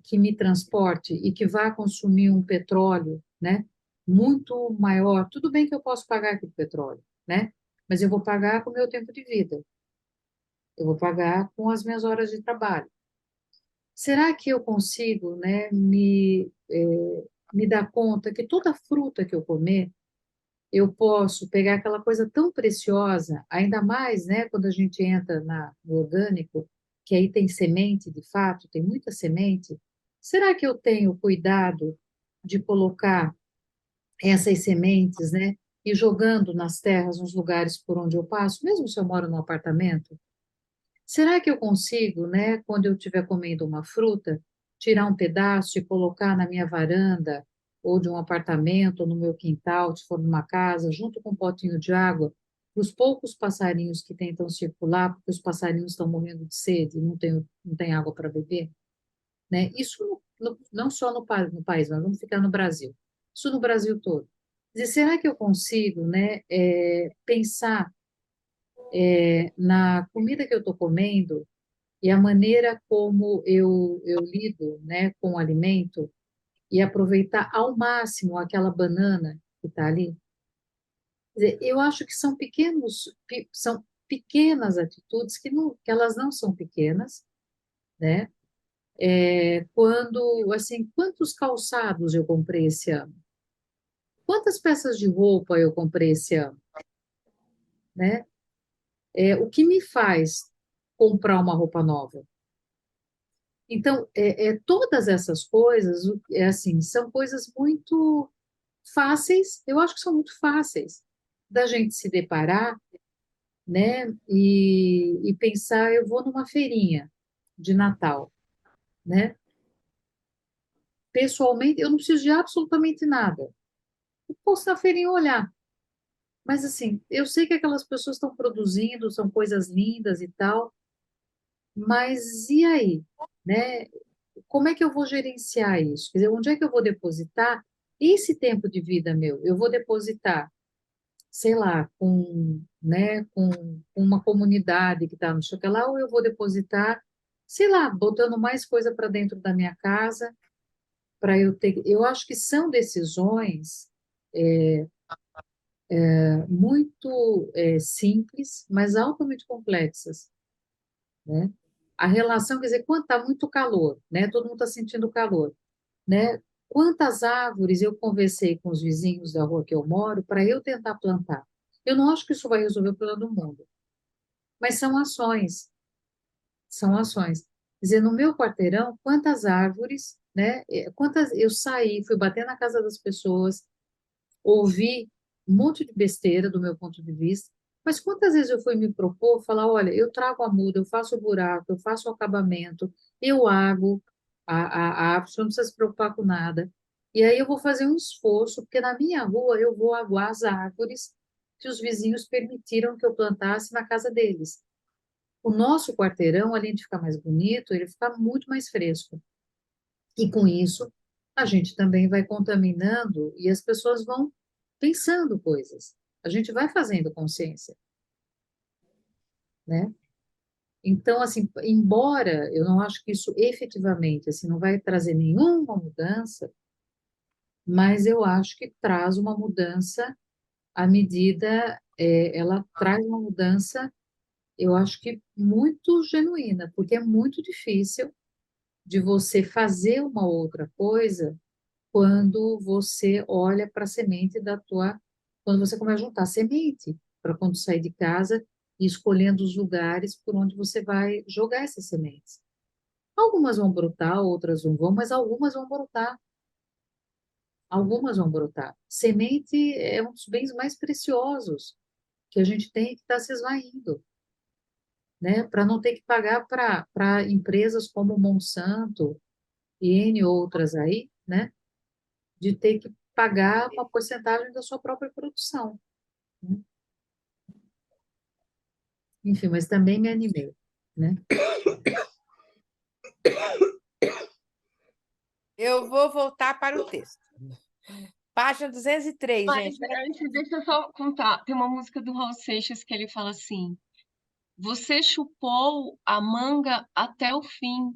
que me transporte e que vá consumir um petróleo, né, muito maior. Tudo bem que eu posso pagar aquele petróleo, né, mas eu vou pagar com o meu tempo de vida, eu vou pagar com as minhas horas de trabalho. Será que eu consigo, né, me dar conta que toda fruta que eu comer, eu posso pegar aquela coisa tão preciosa, ainda mais, né, quando a gente entra no orgânico, que aí tem semente, de fato, tem muita semente. Será que eu tenho cuidado de colocar essas sementes, né, e jogando nas terras, nos lugares por onde eu passo, mesmo se eu moro num apartamento? Será que eu consigo, né, quando eu estiver comendo uma fruta, tirar um pedaço e colocar na minha varanda, ou de um apartamento, ou no meu quintal, se for numa casa, junto com um potinho de água, para os poucos passarinhos que tentam circular, porque os passarinhos estão morrendo de sede, e não tem água para beber, né? Isso não só no país, mas vamos ficar no Brasil. Isso no Brasil todo. Quer dizer, será que eu consigo, né, pensar na comida que eu estou comendo e a maneira como eu lido, né, com o alimento e aproveitar ao máximo aquela banana que está ali? Quer dizer, eu acho que são pequenas atitudes que elas não são pequenas, né? Quando, assim, quantos calçados eu comprei esse ano? Quantas peças de roupa eu comprei esse ano, né? O que me faz comprar uma roupa nova? Então, todas essas coisas, assim, são coisas muito fáceis, eu acho que são muito fáceis da gente se deparar, né? E pensar, eu vou numa feirinha de Natal, né? Pessoalmente, eu não preciso de absolutamente nada. Eu posso na feirinha olhar. Mas assim, eu sei que aquelas pessoas estão produzindo, são coisas lindas e tal, mas e aí, né? Como é que eu vou gerenciar isso? Quer dizer, onde é que eu vou depositar esse tempo de vida meu? Eu vou depositar, sei lá, com uma comunidade que está no sei lá, ou eu vou depositar, sei lá, botando mais coisa para dentro da minha casa, para eu ter. Eu acho que são decisões muito simples, mas altamente complexas, né? A relação, quer dizer, quando está muito calor, né? Todo mundo está sentindo calor, né? Quantas árvores eu conversei com os vizinhos da rua que eu moro para eu tentar plantar? Eu não acho que isso vai resolver o problema do mundo, mas são ações, são ações. Quer dizer, no meu quarteirão, quantas árvores, né? Quantas eu saí, fui bater na casa das pessoas, ouvi um monte de besteira do meu ponto de vista, mas quantas vezes eu fui me propor, falar, olha, eu trago a muda, eu faço o buraco, eu faço o acabamento, eu ago a árvore, você não precisa se preocupar com nada. E aí eu vou fazer um esforço, porque na minha rua eu vou aguar as árvores que os vizinhos permitiram que eu plantasse na casa deles. O nosso quarteirão, além de ficar mais bonito, ele fica muito mais fresco. E com isso, a gente também vai contaminando e as pessoas vão pensando coisas. A gente vai fazendo consciência, né? Então, assim, embora eu não acho que isso efetivamente, assim, não vai trazer nenhuma mudança, mas eu acho que traz uma mudança à medida, ela traz uma mudança, eu acho que muito genuína, porque é muito difícil de você fazer uma outra coisa quando você olha para a semente quando você começa a juntar semente, para quando sair de casa e escolhendo os lugares por onde você vai jogar essas sementes. Algumas vão brotar, outras não vão, mas algumas vão brotar. Algumas vão brotar. Semente é um dos bens mais preciosos que a gente tem que está se esvaindo, né? Para não ter que pagar para empresas como Monsanto e N outras aí, né? De ter que pagar uma porcentagem da sua própria produção, né? Enfim, mas também me animei, né? Eu vou voltar para o texto. Página 203, Mas gente. antes, deixa eu só contar. Tem uma música do Raul Seixas que ele fala assim: Você chupou a manga até o fim,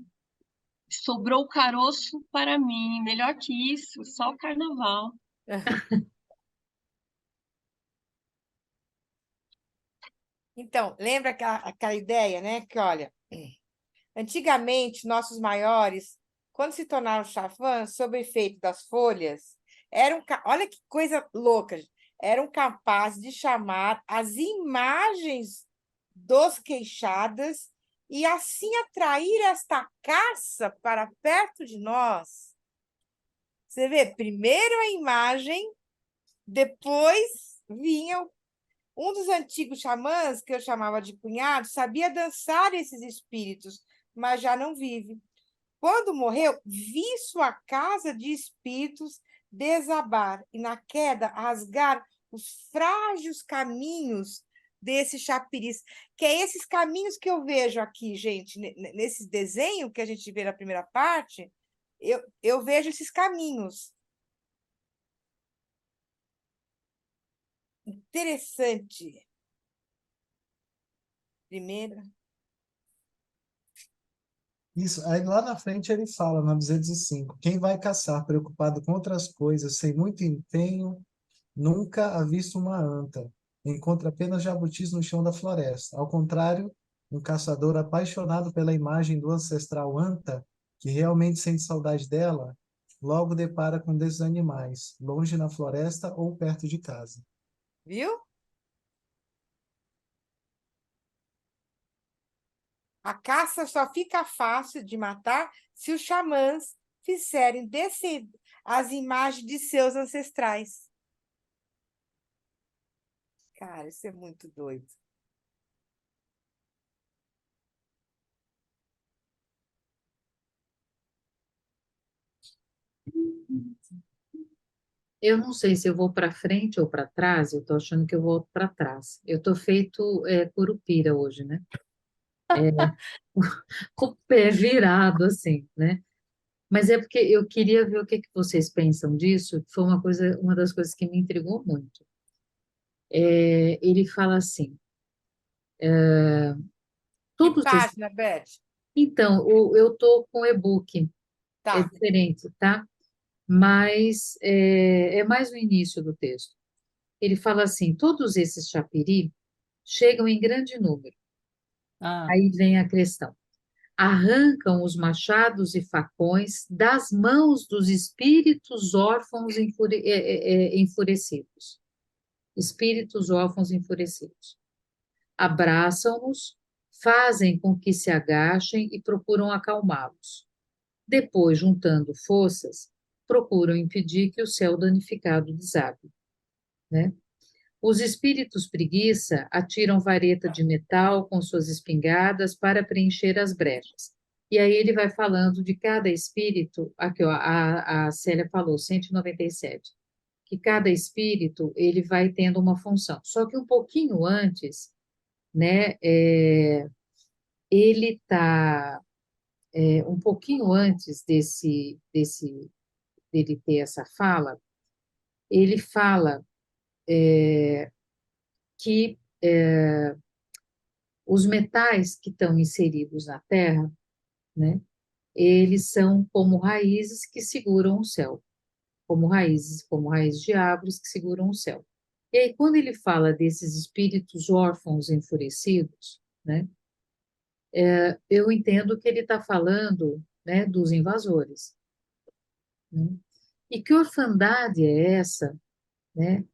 sobrou o caroço para mim. Melhor que isso, só o carnaval. Então, lembra aquela ideia, né? Que, olha, antigamente, nossos maiores, quando se tornaram chafãs, sob efeito das folhas, olha que coisa louca, gente, eram capazes de chamar as imagens dos queixadas e assim atrair esta caça para perto de nós. Você vê, primeiro a imagem, depois vinham. Um dos antigos xamãs, que eu chamava de cunhado, sabia dançar esses espíritos, mas já não vive. Quando morreu, vi sua casa de espíritos desabar e, na queda, rasgar os frágeis caminhos desses chapiris, que é esses caminhos que eu vejo aqui, gente, nesse desenho que a gente vê na primeira parte, eu vejo esses caminhos. Interessante. Primeira. Isso, aí lá na frente ele fala, na 205, quem vai caçar preocupado com outras coisas, sem muito empenho, nunca ha visto uma anta. Encontra apenas jabutis no chão da floresta. Ao contrário, um caçador apaixonado pela imagem do ancestral anta, que realmente sente saudade dela, logo depara com desses animais, longe na floresta ou perto de casa. Viu? A caça só fica fácil de matar se os xamãs fizerem descer as imagens de seus ancestrais. Cara, isso é muito doido. Eu não sei se eu vou para frente ou para trás, eu estou achando que eu volto para trás. Eu estou feito curupira hoje, né? Com o pé virado, assim, né? Mas é porque eu queria ver o que que vocês pensam disso, que foi uma das coisas que me intrigou muito. Ele fala assim, Que todos esses... página, Beth? Então, eu estou com e-book, é Tá. diferente, tá? Mas é mais no início do texto. Ele fala assim, todos esses chapiri chegam em grande número. Ah, Aí vem a questão. Arrancam os machados e facões das mãos dos espíritos órfãos enfurecidos. Espíritos órfãos enfurecidos. Abraçam-nos, fazem com que se agachem e procuram acalmá-los. Depois, juntando forças, procuram impedir que o céu danificado desabe, né? Os espíritos preguiça atiram vareta de metal com suas espingardas para preencher as brechas. E aí ele vai falando de cada espírito, aqui ó, a Célia falou, 197, que cada espírito ele vai tendo uma função. Só que um pouquinho antes, né, ele está um pouquinho antes dele ter essa fala, ele fala que os metais que estão inseridos na Terra, né, eles são como raízes que seguram o céu, como raízes de árvores que seguram o céu. E aí, quando ele fala desses espíritos órfãos enfurecidos, né, eu entendo que ele está falando, né, dos invasores, né? E que orfandade é essa, né,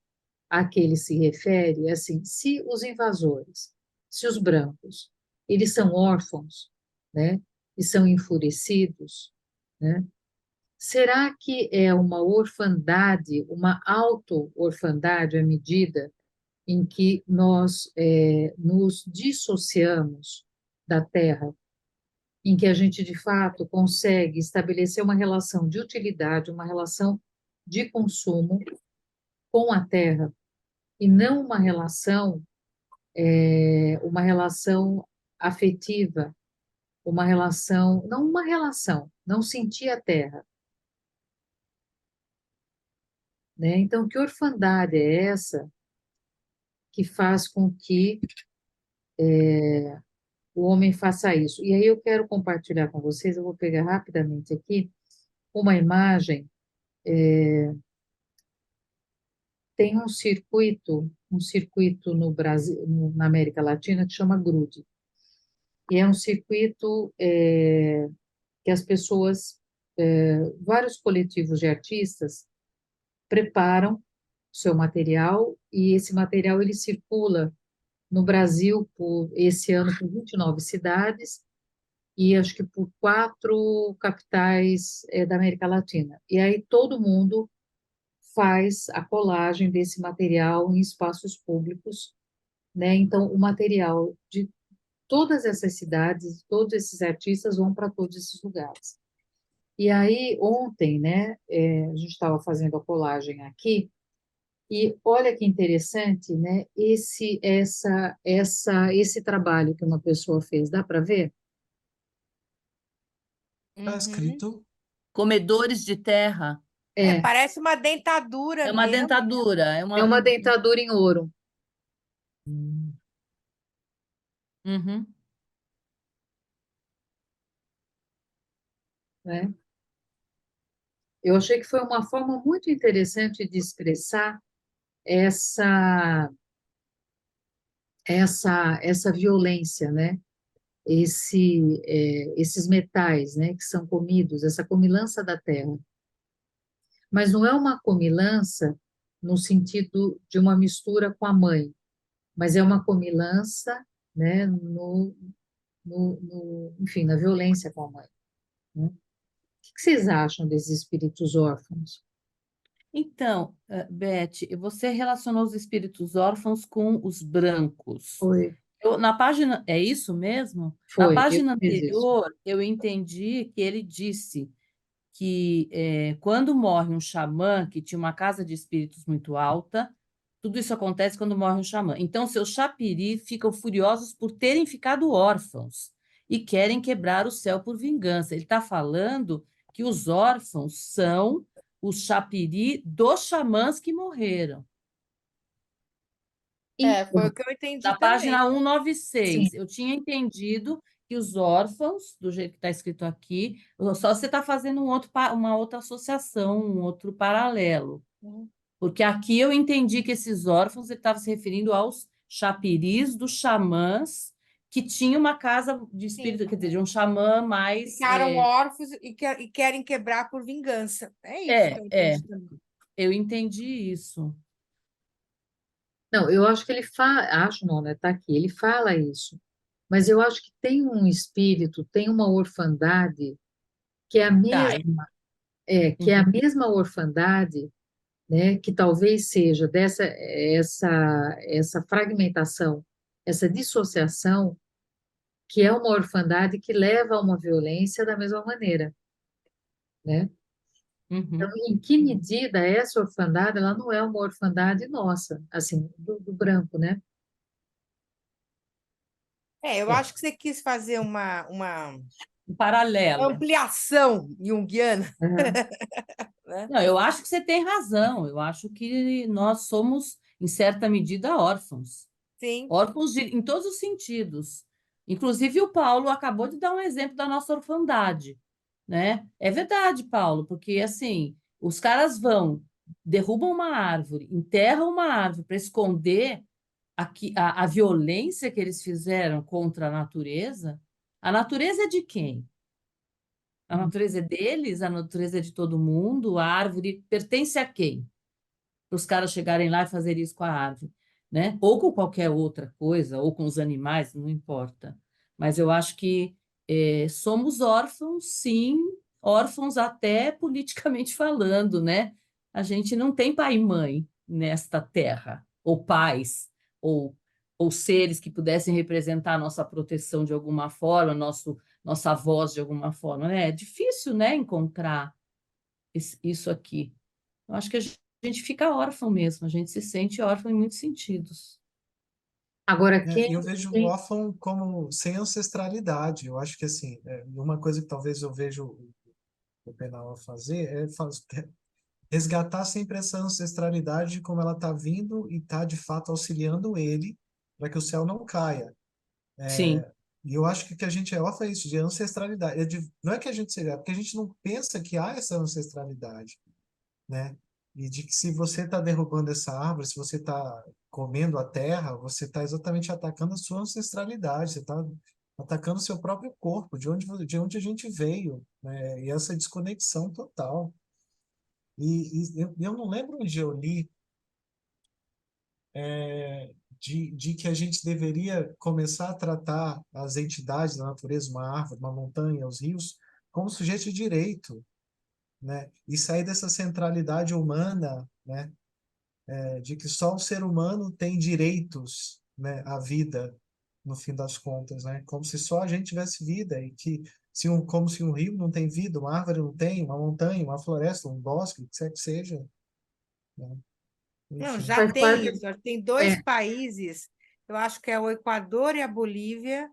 a que ele se refere? Assim, se os invasores, se os brancos, eles são órfãos, né, e são enfurecidos, né? Será que é uma orfandade, uma auto-orfandade à medida em que nós nos dissociamos da Terra, em que a gente, de fato, consegue estabelecer uma relação de utilidade, uma relação de consumo com a Terra, e não uma relação afetiva, uma relação, não uma relação, não sentir a Terra, né? Então, que orfandade é essa que faz com que o homem faça isso? E aí eu quero compartilhar com vocês, eu vou pegar rapidamente aqui uma imagem. Tem um circuito no Brasil, na América Latina, que chama GRUD. E é um circuito que as pessoas, vários coletivos de artistas, preparam seu material, e esse material ele circula no Brasil, esse ano, por 29 cidades, e acho que por 4 capitais da América Latina. E aí todo mundo faz a colagem desse material em espaços públicos, né? Então, o material de todas essas cidades, todos esses artistas vão para todos esses lugares. E aí, ontem, né, a gente estava fazendo a colagem aqui, e olha que interessante, né, esse trabalho que uma pessoa fez, dá para ver? Está Uhum. escrito. Comedores de terra. É, Parece uma dentadura É uma mesmo. dentadura, é é uma. uma dentadura em ouro, Uhum. né? Eu achei que foi uma forma muito interessante de expressar essa essa violência, né? Esses metais, né, que são comidos, essa comilança da terra. Mas não é uma comilança no sentido de uma mistura com a mãe, mas é uma comilança, né, enfim, na violência com a mãe, né? O que vocês acham desses espíritos órfãos? Então, Beth, você relacionou os espíritos órfãos com os brancos. Foi, Na página, é isso mesmo? Na foi, eu página fiz isso. anterior, eu entendi que ele disse que quando morre um xamã que tinha uma casa de espíritos muito alta, tudo isso acontece quando morre um xamã. Então, seus chapiri ficam furiosos por terem ficado órfãos e querem quebrar o céu por vingança. Ele está falando que os órfãos são os chapiri dos xamãs que morreram. Foi Então, o que eu entendi Na também. página sim, 196, eu tinha entendido que os órfãos, do jeito que está escrito aqui, só você está fazendo uma outra associação, um outro paralelo. Porque aqui eu entendi que esses órfãos ele estava se referindo aos chapiris dos xamãs que tinham uma casa de espírito, quer dizer, de um xamã mais. Ficaram órfãos e querem quebrar por vingança. É isso que eu entendi também. Eu entendi isso. não, eu acho que ele fala, acho não, né, tá aqui, ele fala isso, mas eu acho que tem um espírito, tem uma orfandade que é a Tá. mesma, que é a mesma orfandade, né, que talvez seja essa fragmentação, essa dissociação, que é uma orfandade que leva a uma violência da mesma maneira, né? Então, Uhum. em que medida essa orfandade, ela não é uma orfandade nossa, assim, do branco, né? Eu acho que você quis fazer uma Um paralelo. ampliação junguiana, Aham. né? Não, eu acho que você tem razão. Eu acho que nós somos, em certa medida, órfãos. Sim. Órfãos em todos os sentidos. Inclusive, o Paulo acabou de dar um exemplo da nossa orfandade, né? É verdade, Paulo, porque assim, os caras vão, derrubam uma árvore, enterram uma árvore para esconder a violência que eles fizeram contra a natureza. A natureza é de quem? A natureza é deles, a natureza é de todo mundo, a árvore pertence a quem? Para os caras chegarem lá e fazer isso com a árvore, né? Ou com qualquer outra coisa, ou com os animais, não importa. Mas eu acho que somos órfãos, sim, órfãos até politicamente falando, né? A gente não tem pai e mãe nesta terra, ou pais, ou, ou seres que pudessem representar a nossa proteção de alguma forma, nossa voz de alguma forma, né? É difícil, né, encontrar isso aqui. Eu acho que a gente fica órfão mesmo, a gente se sente órfão em muitos sentidos. Agora, Eu vejo o órfão como sem ancestralidade. Eu acho que, assim, uma coisa que talvez eu vejo o Penal fazer resgatar sempre essa ancestralidade de como ela está vindo e está, de fato, auxiliando ele para que o céu não caia. Sim, E eu acho que a gente é órfão é isso, de ancestralidade. Não é que a gente seja, é porque a gente não pensa que há essa ancestralidade, né? E de que se você está derrubando essa árvore, se você está comendo a terra, você está exatamente atacando a sua ancestralidade, você está atacando o seu próprio corpo, de onde a gente veio, né? E essa desconexão total. E eu não lembro onde eu li de que a gente deveria começar a tratar as entidades da natureza, uma árvore, uma montanha, os rios, como sujeito de direito, né? E sair dessa centralidade humana, né? De que só o ser humano tem direitos, né, à vida, no fim das contas, né? Como se só a gente tivesse vida e que como se um rio não tem vida, uma árvore não tem, uma montanha, uma floresta, um bosque, o que quer que seja, né? Não, Enfim. já Faz tem parte. isso. Já tem dois É, países, eu acho que é o Equador e a Bolívia,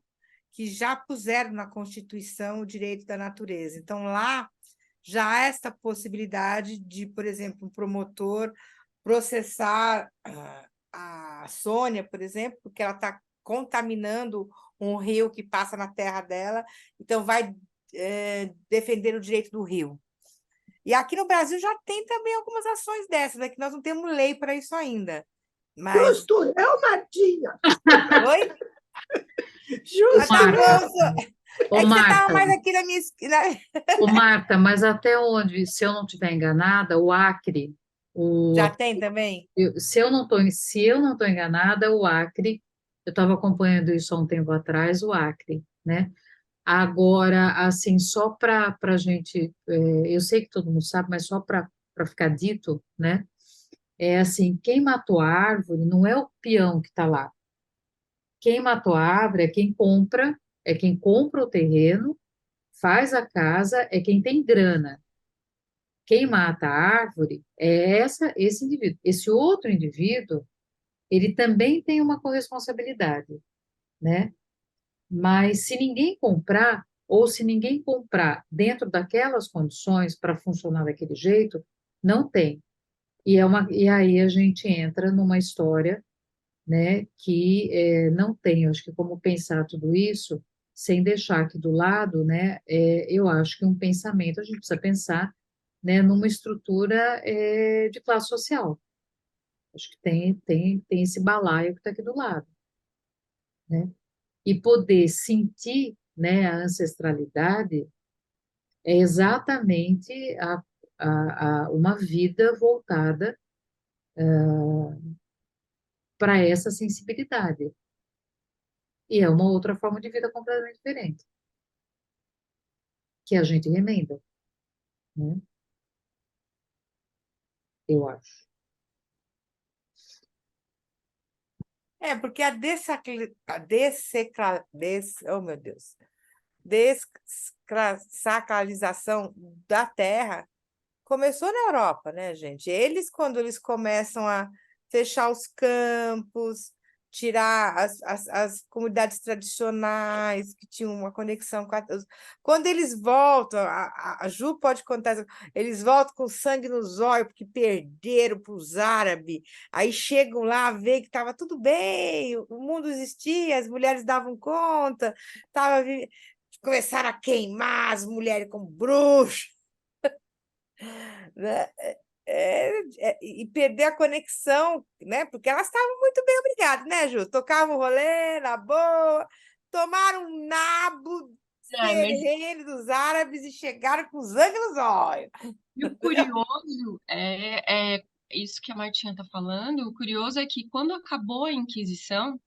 que já puseram na Constituição o direito da natureza. Então, lá já há essa possibilidade de, por exemplo, um promotor processar a Sônia, por exemplo, porque ela está contaminando um rio que passa na terra dela, então vai defender o direito do rio. E aqui no Brasil já tem também algumas ações dessas, né? Que nós não temos lei para isso ainda. Mas. Justo eu, Martinha! Oi? ô, Ah, tá Justo Marta, bom. eu! ô, É que você estava Marta, mais aqui na minha. ô, Marta, mas até onde, se eu não estiver enganada, o Acre, Já tem também? se eu não estou enganada, o Acre, eu estava acompanhando isso há um tempo atrás, o Acre, né? Agora, assim, só para a gente, eu sei que todo mundo sabe, mas só para ficar dito, né? É assim, quem matou a árvore não é o peão que está lá. Quem matou a árvore é quem compra o terreno, faz a casa, é quem tem grana. Quem mata a árvore é esse indivíduo. Esse outro indivíduo, ele também tem uma corresponsabilidade, né? Mas se ninguém comprar, ou se ninguém comprar dentro daquelas condições para funcionar daquele jeito, não tem. E aí a gente entra numa história, né, que não tem, eu acho que como pensar tudo isso, sem deixar aqui do lado, né, eu acho que um pensamento, a gente precisa pensar, né, numa estrutura de classe social. Acho que tem esse balaio que está aqui do lado, né? E poder sentir, né, a ancestralidade é exatamente uma vida voltada para essa sensibilidade. E é uma outra forma de vida completamente diferente, que a gente remenda, né? Eu acho. É, porque oh, meu Deus, desacralização da terra começou na Europa, né, gente? Quando eles começam a fechar os campos, tirar as comunidades tradicionais que tinham uma conexão com a. Quando eles voltam, a Ju pode contar, eles voltam com sangue nos olhos, porque perderam para os árabes, aí chegam lá, veem que estava tudo bem, o mundo existia, as mulheres davam conta, tava, começaram a queimar as mulheres como bruxas, né? E perder a conexão, né? Porque elas estavam muito bem obrigadas, né, Ju? Tocavam o rolê na boa, tomaram um nabo Mas terreno dos árabes e chegaram com sangue nos olhos. e o curioso é isso que a Martinha está falando. O curioso é que quando acabou a Inquisição,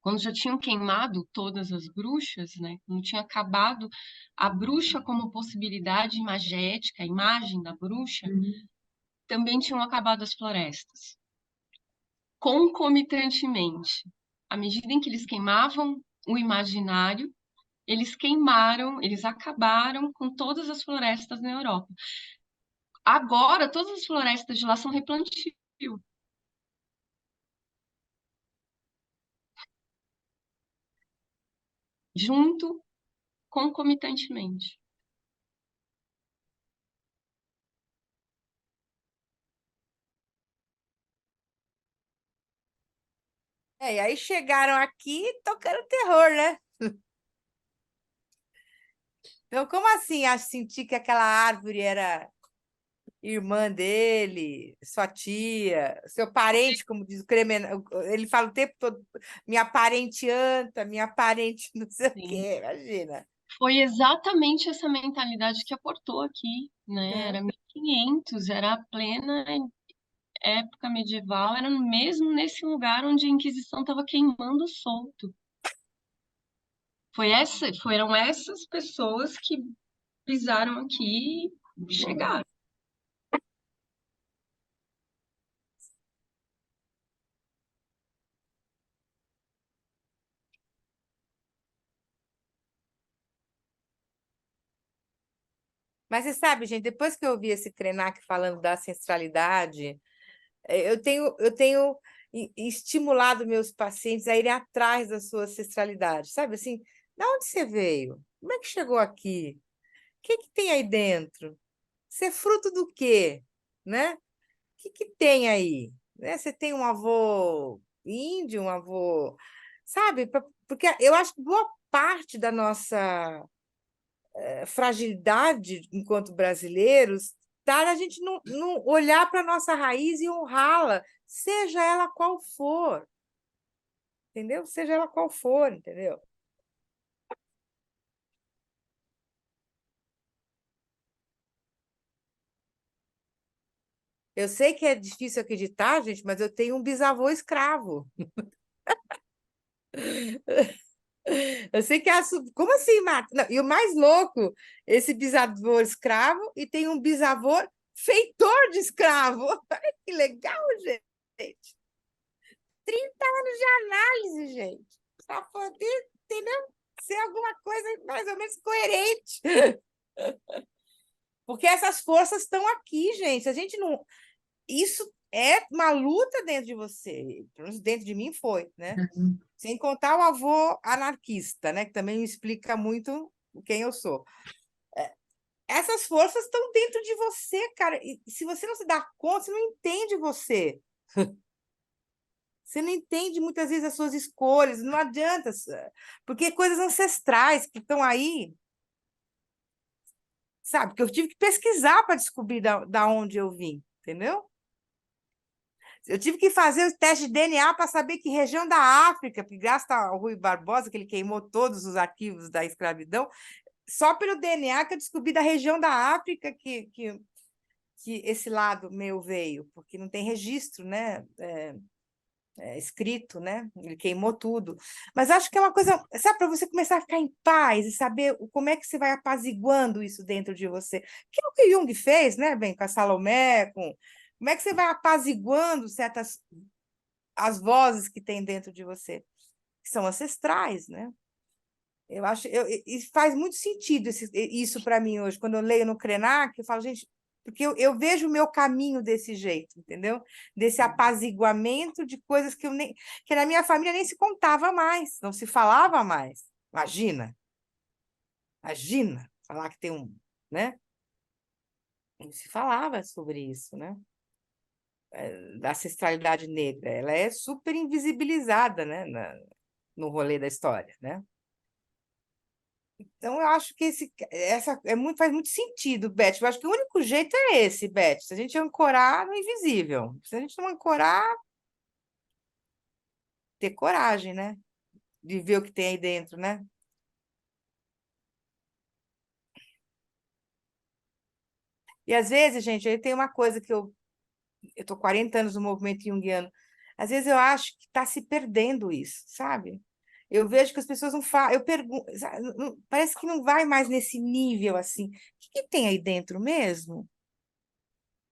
quando já tinham queimado todas as bruxas, né? Quando tinha acabado a bruxa como possibilidade imagética, a imagem da bruxa, Uhum. também tinham acabado as florestas. Concomitantemente, à medida em que eles queimavam o imaginário, eles acabaram com todas as florestas na Europa. Agora, todas as florestas de lá são replantio, junto, concomitantemente. E aí chegaram aqui tocando terror, né? Então, como assim sentir que aquela árvore era irmã dele, sua tia, seu parente, como diz o Cremen, ele fala o tempo todo, minha parente anta, minha parente não sei o Sim. quê, imagina. Foi exatamente essa mentalidade que aportou aqui, né? É. Era 1500, era a plena época medieval, era mesmo nesse lugar onde a Inquisição estava queimando solto. Foram essas pessoas que pisaram aqui chegaram. Mas você sabe, gente, depois que eu ouvi esse Krenak falando da ancestralidade, eu tenho estimulado meus pacientes a irem atrás da sua ancestralidade, sabe assim? Da onde você veio? Como é que chegou aqui? O que que tem aí dentro? Você é fruto do quê? Né? O que que tem aí? Né? Você tem um avô índio, um avô, sabe? Porque eu acho que boa parte da nossa fragilidade enquanto brasileiros está na gente não olhar para a nossa raiz e honrá-la, seja ela qual for, entendeu? Seja ela qual for, entendeu? Eu sei que é difícil acreditar, gente, mas eu tenho um bisavô escravo. Eu sei que como assim, Marta? Não, e o mais louco, esse bisavô escravo e tem um bisavô feitor de escravo. Olha que legal, gente. 30 anos de análise, gente, para poder, entendeu? Ser alguma coisa mais ou menos coerente. Porque essas forças estão aqui, gente. A gente não. Isso é uma luta dentro de você. Pelo menos dentro de mim foi, né? Sem contar o avô anarquista, né? Que também me explica muito quem eu sou. Essas forças estão dentro de você, cara. E se você não se dá conta, você não entende você. Você não entende muitas vezes as suas escolhas, não adianta, porque coisas ancestrais que estão aí, sabe? Que eu tive que pesquisar para descobrir da onde eu vim, entendeu? Eu tive que fazer o teste de DNA para saber que região da África, porque graças ao Rui Barbosa, que ele queimou todos os arquivos da escravidão, só pelo DNA que eu descobri da região da África que esse lado meu veio, porque não tem registro, né? Escrito, né? Ele queimou tudo. Mas acho que é uma coisa, sabe, para você começar a ficar em paz e saber como é que você vai apaziguando isso dentro de você. Que é o que Jung fez, né, bem, com a Salomé, como é que você vai apaziguando certas as vozes que tem dentro de você, que são ancestrais, né? Eu acho, e faz muito sentido isso para mim hoje. Quando eu leio no Krenak, eu falo, gente, porque eu vejo o meu caminho desse jeito, entendeu? Desse apaziguamento de coisas que na minha família nem se contava mais, não se falava mais. Imagina falar que tem né? Não se falava sobre isso, né? Da ancestralidade negra. Ela é super invisibilizada, né? No rolê da história, né? Então, eu acho que faz muito sentido, Beth. Eu acho que o único jeito é esse, Beth. Se a gente ancorar no invisível. Se a gente não ancorar, ter coragem, né? De ver o que tem aí dentro, né? E às vezes, gente, aí tem uma coisa que eu tô 40 anos no movimento junguiano. Às vezes eu acho que está se perdendo isso, sabe? Eu vejo que as pessoas não falam, eu pergunto, parece que não vai mais nesse nível assim. O que tem aí dentro mesmo?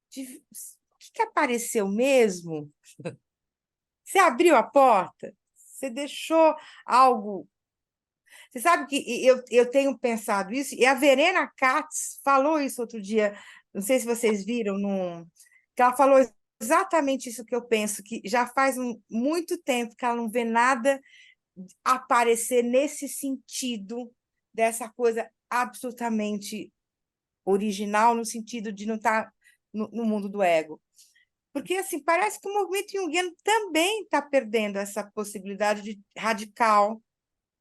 O que apareceu mesmo? Você abriu a porta? Você deixou algo. Você sabe que eu tenho pensado isso, e a Verena Katz falou isso outro dia, não sei se vocês viram, que ela falou exatamente isso que eu penso, que já faz muito tempo que ela não vê nada aparecer nesse sentido, dessa coisa absolutamente original, no sentido de não estar no mundo do ego. Porque, assim, parece que o movimento junguiano também está perdendo essa possibilidade de radical,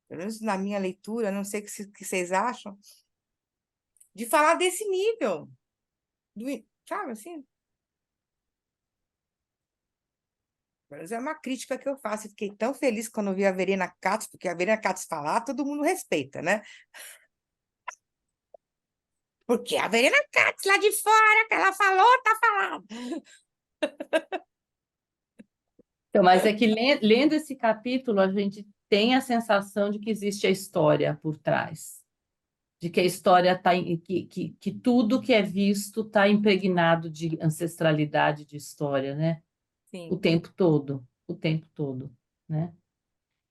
pelo menos na minha leitura, não sei o que vocês acham, de falar desse nível, sabe assim? Mas é uma crítica que eu faço. Eu fiquei tão feliz quando eu vi a Verena Katz, porque a Verena Katz falar, todo mundo respeita, né? Porque a Verena Katz, lá de fora, que ela falou, tá falado. Então, mas é que lendo esse capítulo, a gente tem a sensação de que existe a história por trás. de que a história está que tudo que é visto está impregnado de ancestralidade de história, né? O Sim. o tempo todo, né?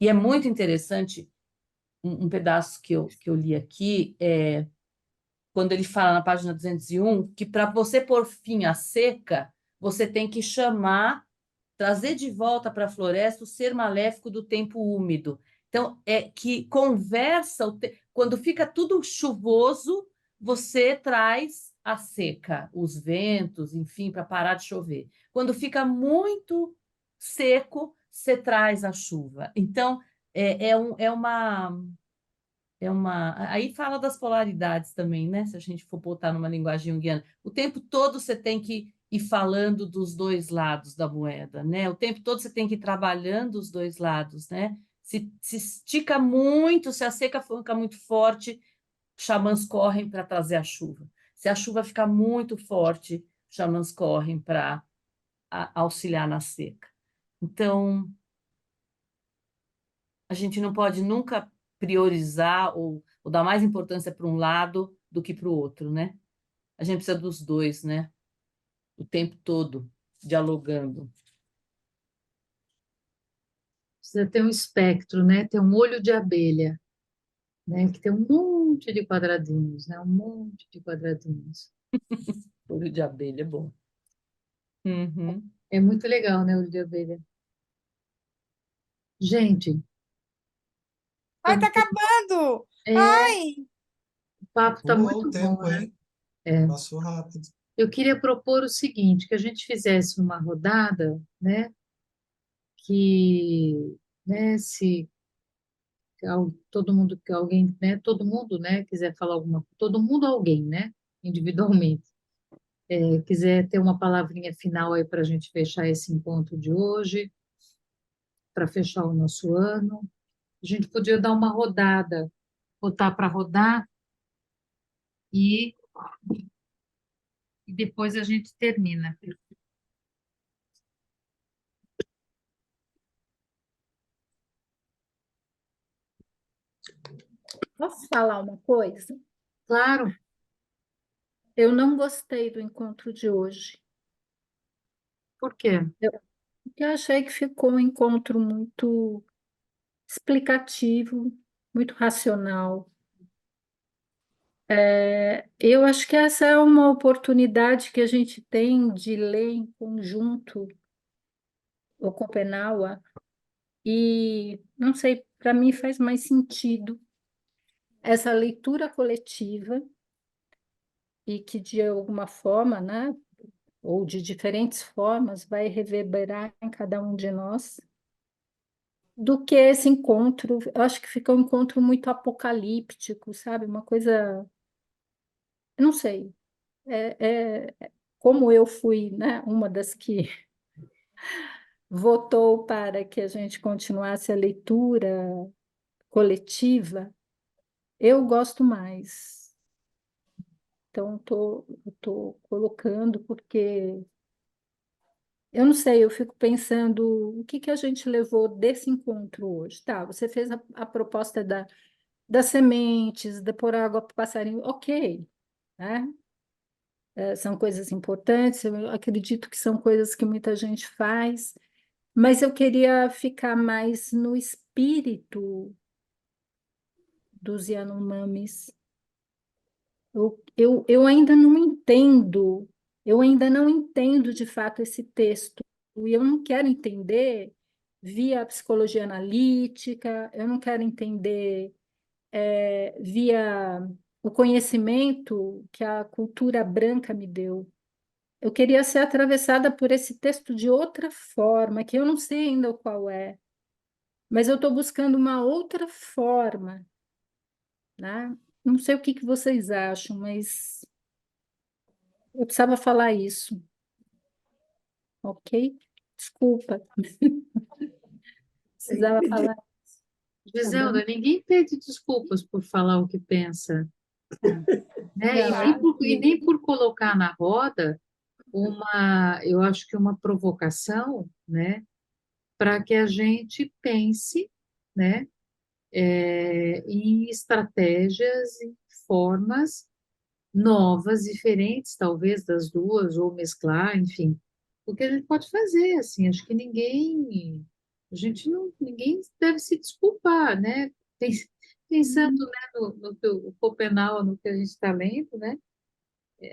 E é muito interessante um pedaço que eu li aqui, quando ele fala na página 201 que para você pôr fim à seca, você tem que trazer de volta para a floresta o ser maléfico do tempo úmido. Então, é que conversa, quando fica tudo chuvoso, você traz a seca, os ventos, enfim, para parar de chover. Quando fica muito seco, você traz a chuva. Então, aí fala das polaridades também, né? Se a gente for botar numa linguagem junguiana. O tempo todo você tem que ir falando dos dois lados da moeda, né? O tempo todo você tem que ir trabalhando os dois lados, né? Se estica muito, se a seca fica muito forte, xamãs correm para trazer a chuva. Se a chuva ficar muito forte, xamãs correm para auxiliar na seca. Então, a gente não pode nunca priorizar ou dar mais importância para um lado do que para o outro, né? A gente precisa dos dois, né? O tempo todo, dialogando. Precisa ter um espectro, né? Ter um olho de abelha, né? Que tem um monte de quadradinhos, né? Um monte de quadradinhos. Olho de abelha é bom. Uhum. É muito legal, né? Olho de abelha. Gente, Ai, tá estamos... acabando! é, Ai, o papo está Voou o muito bom, tempo, né? hein? É. Passou rápido. Eu queria propor o seguinte, que a gente fizesse uma rodada, né? Que, né? Se todo mundo que alguém, né? Todo mundo, né? Quiser falar alguma, todo mundo alguém, né? Individualmente. Quiser ter uma palavrinha final aí para a gente fechar esse encontro de hoje, para fechar o nosso ano. A gente podia dar uma rodada, botar para rodar e, e depois a gente termina. Posso falar uma coisa? Claro, Eu não gostei do encontro de hoje. por quê? Porque eu achei que ficou um encontro muito explicativo, muito racional. Eu acho que essa é uma oportunidade que a gente tem de ler em conjunto o Schopenhauer e, não sei, para mim faz mais sentido essa leitura coletiva e que, de alguma forma, né, ou de diferentes formas, vai reverberar em cada um de nós, do que esse encontro. Eu acho que fica um encontro muito apocalíptico, sabe? Uma coisa, eu não sei, como eu fui, né, uma das que votou para que a gente continuasse a leitura coletiva, eu gosto mais. Então, estou colocando porque eu não sei, eu fico pensando o que que a gente levou desse encontro hoje. Tá, você fez a proposta das sementes, de pôr água para o passarinho, ok, né? São coisas importantes, eu acredito que são coisas que muita gente faz, mas eu queria ficar mais no espírito dos Yanomamis. Eu ainda não entendo, eu ainda não entendo de fato esse texto, e eu não quero entender via psicologia analítica, eu não quero entender via o conhecimento que a cultura branca me deu. Eu queria ser atravessada por esse texto de outra forma, que eu não sei ainda qual é, mas eu estou buscando uma outra forma, né? Não sei o que que vocês acham, mas eu precisava falar isso, ok? Desculpa, precisava Sempre falar, tá bom? Giselda, ninguém pede desculpas por falar o que pensa, né? Não, E nem por colocar na roda eu acho que uma provocação, né? Para que a gente pense, né? Em estratégias, em formas novas, diferentes, talvez, das duas, ou mesclar, enfim. O que a gente pode fazer, assim, acho que a gente não, ninguém deve se desculpar, né? Pensando, né, no o Copenau, no que a gente está lendo, né?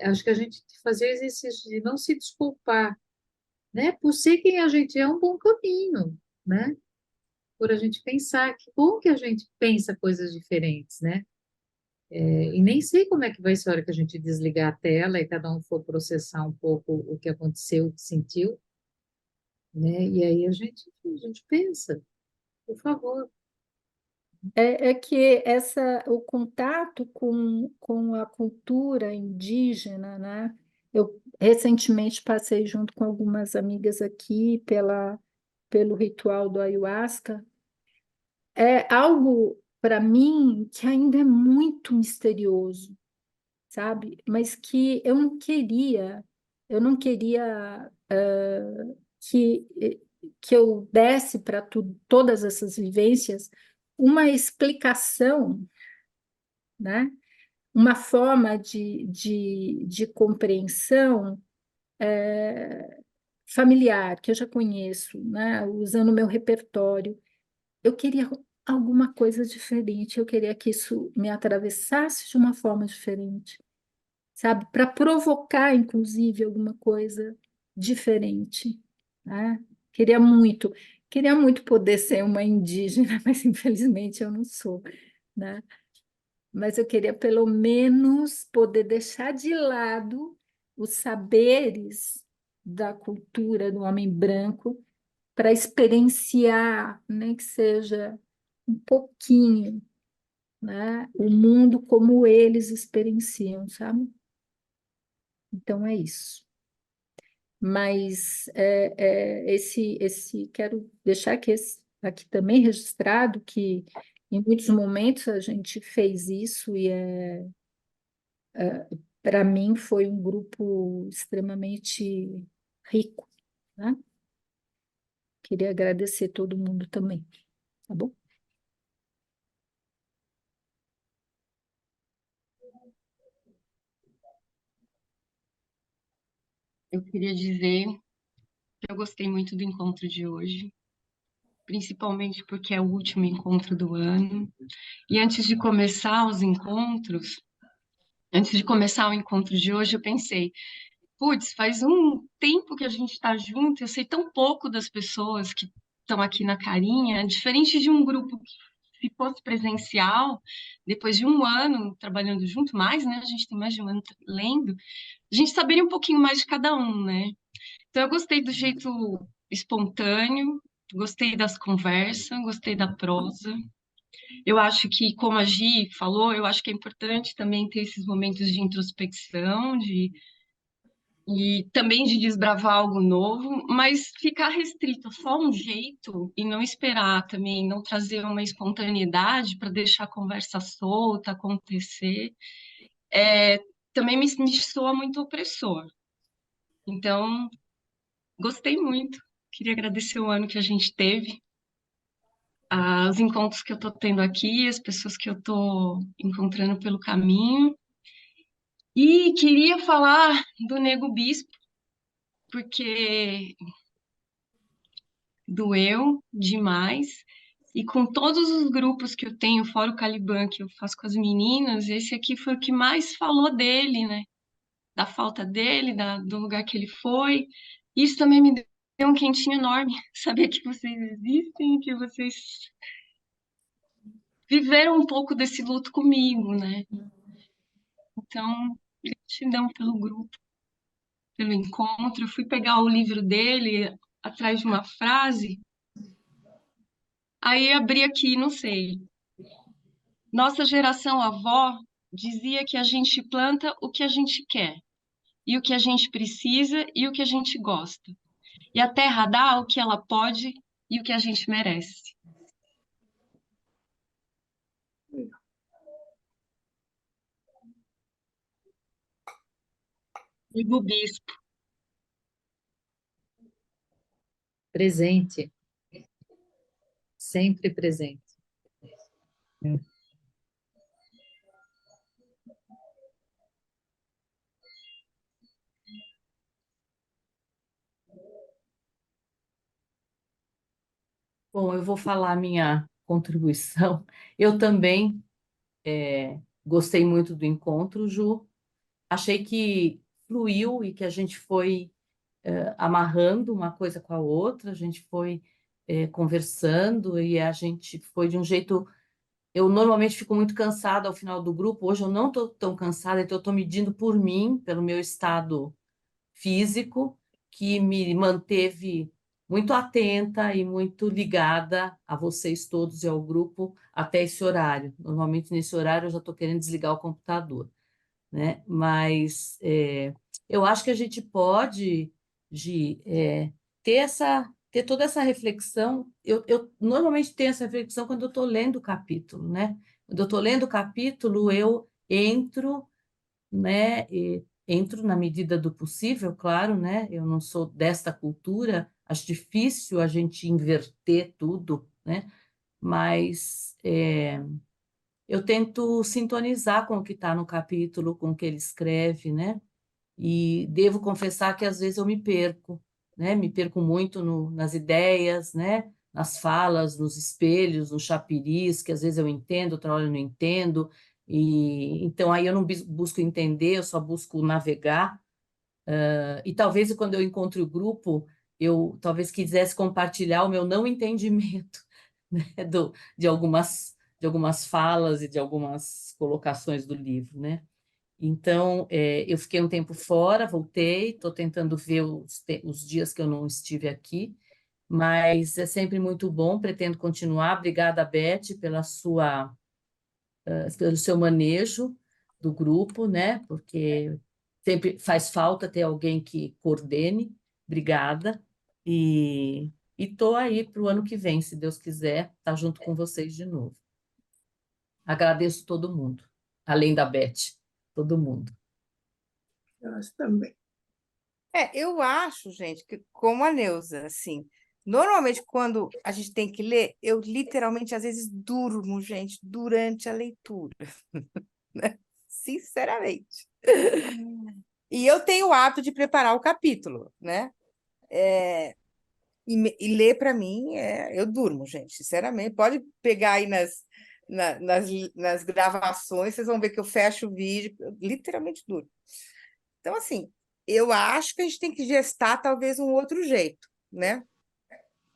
Acho que a gente tem que fazer o exercício de não se desculpar, né? Por ser quem a gente é um bom caminho, né? Por a gente pensar, que bom que a gente pensa coisas diferentes, né? E nem sei como é que vai ser a hora que a gente desligar a tela e cada um for processar um pouco o que aconteceu, o que sentiu, né? E aí a gente pensa, por favor. É que o contato com a cultura indígena, né? Eu recentemente passei junto com algumas amigas aqui pelo ritual do ayahuasca. É algo, para mim, que ainda é muito misterioso, sabe? Mas que eu não queria que, que eu desse para todas essas vivências uma explicação, né? Uma forma de compreensão familiar, que eu já conheço, né? Usando o meu repertório. Eu queria alguma coisa diferente, eu queria que isso me atravessasse de uma forma diferente, sabe? Para provocar, inclusive, alguma coisa diferente, né? Queria muito, queria muito poder ser uma indígena, mas infelizmente eu não sou, né? Mas eu queria pelo menos poder deixar de lado os saberes da cultura do homem branco para experienciar, nem que seja um pouquinho, né, o mundo como eles experienciam, sabe? Então é isso. Mas quero deixar aqui também registrado que em muitos momentos a gente fez isso e para mim foi um grupo extremamente rico, né? Queria agradecer todo mundo também, tá bom? Eu queria dizer que eu gostei muito do encontro de hoje, principalmente porque é o último encontro do ano. E antes de começar o encontro de hoje, eu pensei, putz, faz um tempo que a gente está junto, eu sei tão pouco das pessoas que estão aqui na Carinha, diferente de um grupo que, se fosse presencial, depois de um ano trabalhando junto, mais, né? A gente tem mais de um ano lendo, a gente saberia um pouquinho mais de cada um, né? Então, eu gostei do jeito espontâneo, gostei das conversas, gostei da prosa. Eu acho que, como a Gi falou, eu acho que é importante também ter esses momentos de introspecção, e também de desbravar algo novo, mas ficar restrito só a um jeito e não esperar também, não trazer uma espontaneidade para deixar a conversa solta acontecer, é, também me soa muito opressor. Então, gostei muito. Queria agradecer o ano que a gente teve, os encontros que eu estou tendo aqui, as pessoas que eu estou encontrando pelo caminho. E queria falar do Nego Bispo, porque doeu demais. E com todos os grupos que eu tenho, fora o Caliban, que eu faço com as meninas, esse aqui foi o que mais falou dele, né? Da falta dele, do lugar que ele foi. Isso também me deu um quentinho enorme, saber que vocês existem, que vocês viveram um pouco desse luto comigo, né? Então, gratidão pelo grupo, pelo encontro. Eu fui pegar o livro dele atrás de uma frase, aí abri aqui, não sei. Nossa geração avó dizia que a gente planta o que a gente quer, e o que a gente precisa e o que a gente gosta. E a terra dá o que ela pode e o que a gente merece. Amigo Bispo, Presente, sempre presente. Bom, eu vou falar a minha contribuição. Eu também gostei muito do encontro, Ju. Achei que fluiu e que a gente foi amarrando uma coisa com a outra, a gente foi conversando e a gente foi de um jeito. Eu normalmente fico muito cansada ao final do grupo, hoje eu não estou tão cansada, então eu estou medindo por mim, pelo meu estado físico, que me manteve muito atenta e muito ligada a vocês todos e ao grupo até esse horário. Normalmente, nesse horário, eu já estou querendo desligar o computador, né? Mas eu acho que a gente pode, Gi, ter toda essa reflexão. Eu normalmente tenho essa reflexão quando eu estou lendo o capítulo, né? Quando eu estou lendo o capítulo, eu entro, né? E entro na medida do possível, claro, né? Eu não sou desta cultura, acho difícil a gente inverter tudo, né? Mas eu tento sintonizar com o que está no capítulo, com o que ele escreve, né? E devo confessar que às vezes eu me perco, né? Me perco muito nas ideias, né? Nas falas, nos espelhos, nos chapiris, que às vezes eu entendo, outra hora eu não entendo. E então aí eu não busco entender, eu só busco navegar. E talvez quando eu encontro o grupo, eu talvez quisesse compartilhar o meu não entendimento, né? De algumas falas e de algumas colocações do livro, né? Então, eu fiquei um tempo fora, voltei, estou tentando ver os dias que eu não estive aqui, mas é sempre muito bom, pretendo continuar. Obrigada, Beth, pelo seu manejo do grupo, né? Porque sempre faz falta ter alguém que coordene. Obrigada. E estou aí para o ano que vem, se Deus quiser, estar junto com vocês de novo. Agradeço todo mundo, além da Beth, todo mundo. Nós também. Eu acho, gente, que como a Neuza, assim, normalmente quando a gente tem que ler, eu literalmente às vezes durmo, gente, durante a leitura, né? Sinceramente. E eu tenho o hábito de preparar o capítulo, né? E ler para mim, eu durmo, gente, sinceramente. Pode pegar aí nas gravações, vocês vão ver que eu fecho o vídeo, eu literalmente durmo. Então, assim, eu acho que a gente tem que gestar talvez um outro jeito, né?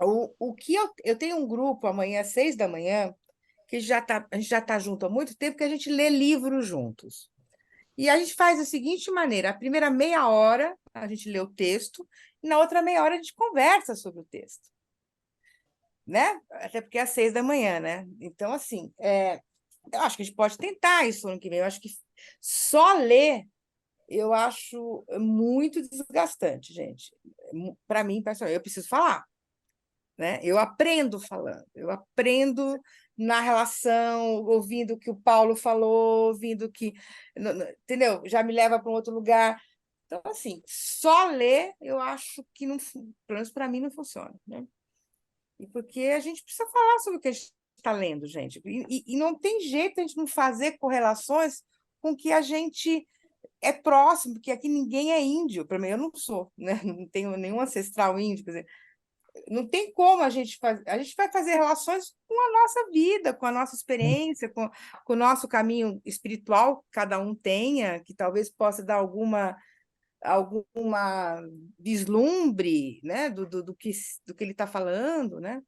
O que eu tenho um grupo amanhã às 6 da manhã, que a gente já está junto há muito tempo, que a gente lê livros juntos. E a gente faz da seguinte maneira: a primeira meia hora a gente lê o texto, e na outra meia hora a gente conversa sobre o texto, né? Até porque é às 6 da manhã, né? Então, assim, eu acho que a gente pode tentar isso ano que vem. Eu acho que só ler eu acho muito desgastante, gente. Para mim, pessoal, eu preciso falar, né? Eu aprendo falando, eu aprendo na relação, ouvindo o que o Paulo falou, ouvindo o que, entendeu? Já me leva para um outro lugar. Então, assim, só ler, eu acho que não, pelo menos para mim não funciona, né? E porque a gente precisa falar sobre o que a gente está lendo, gente. E não tem jeito a gente não fazer correlações com o que a gente é próximo, porque aqui ninguém é índio, para mim eu não sou, né? Não tenho nenhum ancestral índio, quer dizer, não tem como a gente fazer, a gente vai fazer relações com a nossa vida, com a nossa experiência, com o nosso caminho espiritual que cada um tenha, que talvez possa dar alguma vislumbre, né, do que ele está falando, né?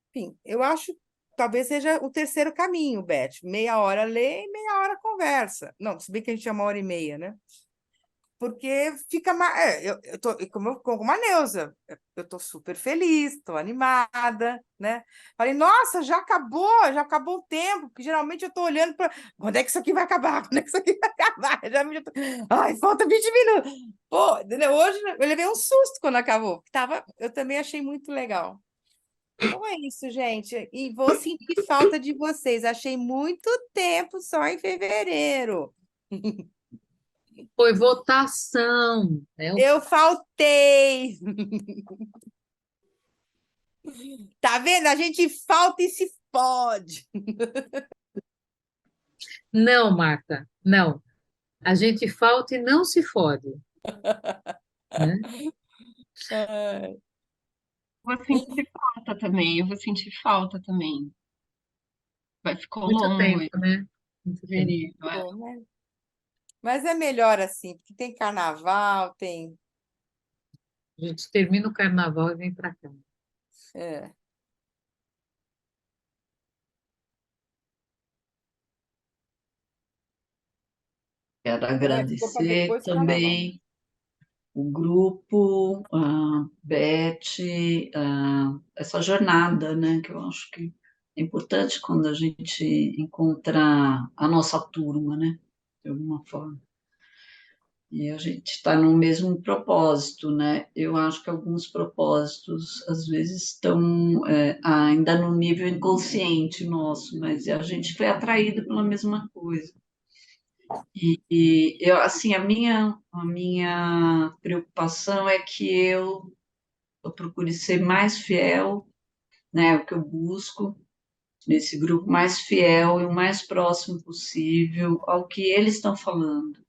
Enfim, eu acho que talvez seja o terceiro caminho, Beth. Meia hora lê e meia hora conversa. Não, se bem que a gente é 1 hora e meia, né? Porque fica mais. Eu tô, como a Neuza, eu estou super feliz, estou animada, né? Falei, nossa, já acabou o tempo, porque geralmente eu estou olhando para quando é que isso aqui vai acabar? Quando é que isso aqui vai acabar? Ai, falta 20 minutos. Pô, entendeu? Hoje eu levei um susto quando acabou. Eu também achei muito legal. Então é isso, gente. E vou sentir falta de vocês. Achei muito tempo só em fevereiro. Foi votação, né? Eu faltei. Tá vendo? A gente falta e se fode. Não, Marta, não. A gente falta e não se fode, né? Vou sentir falta também, eu vou sentir falta também. Ficou Muito longo tempo, esse né? Muito tempo. período. Bom, mas é melhor assim, porque tem carnaval, tem. A gente termina o carnaval e vem para cá. É. Quero Ficou para agradecer depois do carnaval. também o grupo, a Beth, essa jornada, né, que eu acho que é importante quando a gente encontra a nossa turma, né, de alguma forma. E a gente está no mesmo propósito, né? Eu acho que alguns propósitos, às vezes, estão ainda no nível inconsciente nosso, mas a gente foi atraído pela mesma coisa. E eu, assim, a minha preocupação é que eu procure ser mais fiel, né? O que eu busco nesse grupo, mais fiel e o mais próximo possível ao que eles estão falando.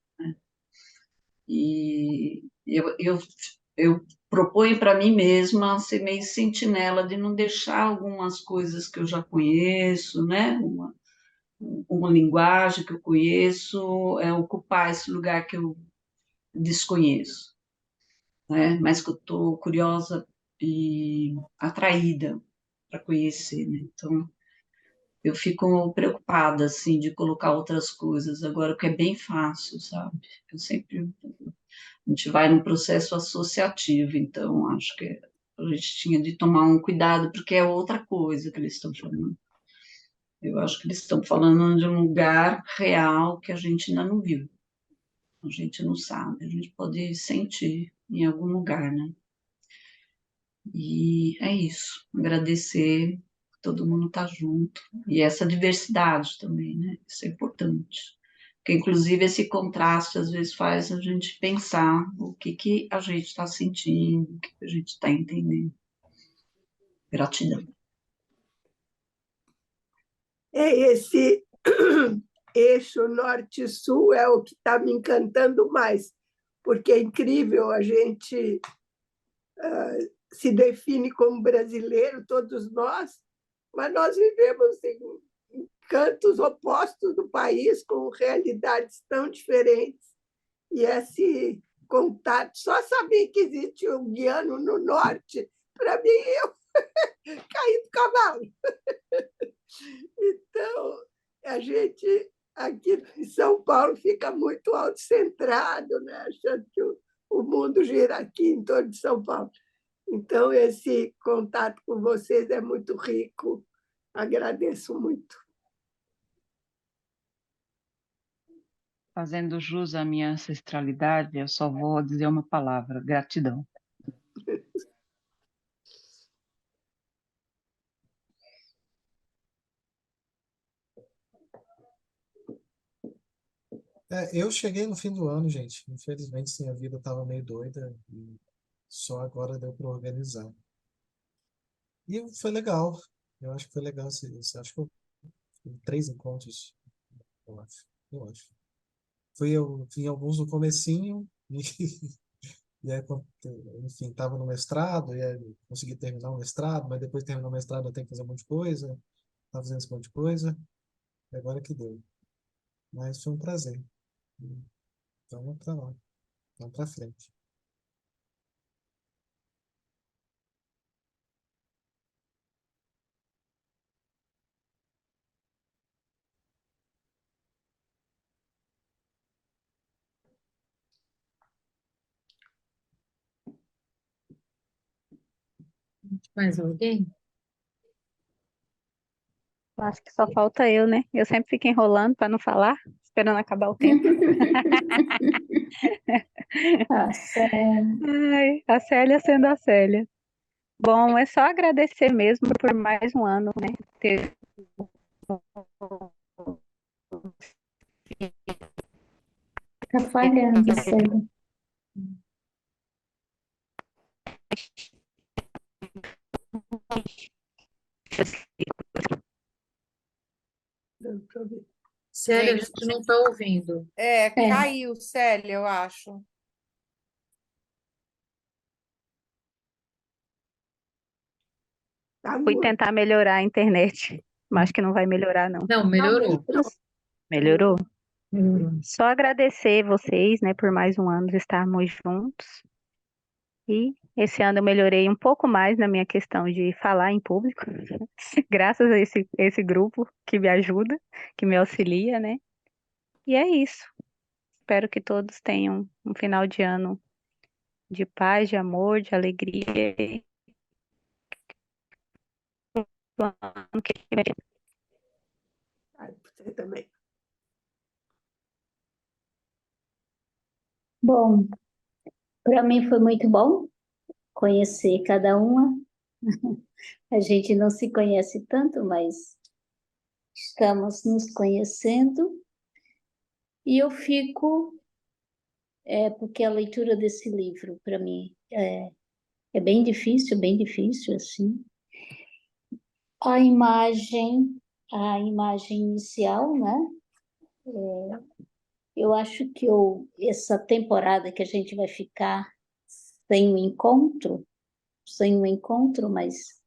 E eu proponho para mim mesma ser meio sentinela de não deixar algumas coisas que eu já conheço, né? Uma linguagem que eu conheço, ocupar esse lugar que eu desconheço, né? Mas que eu estou curiosa e atraída para conhecer, né? Então, eu fico preocupada, assim, de colocar outras coisas agora, que é bem fácil, sabe? Eu sempre A gente vai num processo associativo, então acho que a gente tinha de tomar um cuidado, porque é outra coisa que eles estão falando. Eu acho que eles estão falando de um lugar real que a gente ainda não viu, a gente não sabe, a gente pode sentir em algum lugar, né? E é isso, agradecer que todo mundo está junto, e essa diversidade também, né? Isso é importante. Porque, inclusive, esse contraste às vezes faz a gente pensar o que a gente está sentindo, o que a gente está entendendo. Gratidão. Esse eixo norte-sul é o que está me encantando mais, porque é incrível, a gente se define como brasileiro, todos nós, mas nós vivemos em cantos opostos do país, com realidades tão diferentes. E esse contato, só saber que existe um guiano no norte, para mim, eu caí do cavalo. Então, a gente aqui em São Paulo fica muito autocentrado, né? Achando que o mundo gira aqui em torno de São Paulo. Então, esse contato com vocês é muito rico. Agradeço muito. Fazendo jus à minha ancestralidade, eu só vou dizer uma palavra: gratidão. Eu cheguei no fim do ano, gente. Infelizmente, sim, a vida estava meio doida e só agora deu para organizar. E foi legal. Eu acho que foi legal. Acho que eu fui 3 encontros, eu acho. Eu acho. Eu fui em alguns no comecinho e, e aí, enfim, estava no mestrado e aí consegui terminar o mestrado, mas depois de terminar o mestrado eu tenho que fazer um monte de coisa. Estava fazendo esse monte de coisa. E agora que deu. Mas foi um prazer. Então, vamos para lá. Vamos para frente. Mais alguém? Acho que só falta eu, né? Eu sempre fico enrolando para não falar, esperando acabar o tempo. Ah, sério. Ai, a Célia sendo a Célia. Bom, é só agradecer mesmo por mais um ano, né? Ter... Tá falhando, Célia. Célia, a Gente, gente não está ouvindo. caiu, Célia, eu acho. Tá Fui muito. tentar melhorar a internet, mas acho que não vai melhorar, não. Não, Não, melhorou. Melhorou? Melhorou. Só agradecer vocês, né, por mais um ano de estarmos juntos. E esse ano eu melhorei um pouco mais na minha questão de falar em público, graças a esse grupo que me ajuda, que me auxilia, né? E é isso. Espero que todos tenham um final de ano de paz, de amor, de alegria. E o ano que vem Ai, você também. Bom, para mim foi muito bom conhecer cada uma. A gente não se conhece tanto, mas estamos nos conhecendo. E eu fico, porque a leitura desse livro, para mim, é bem difícil, assim. A imagem inicial, né? Eu acho que essa temporada que a gente vai ficar sem um encontro, mas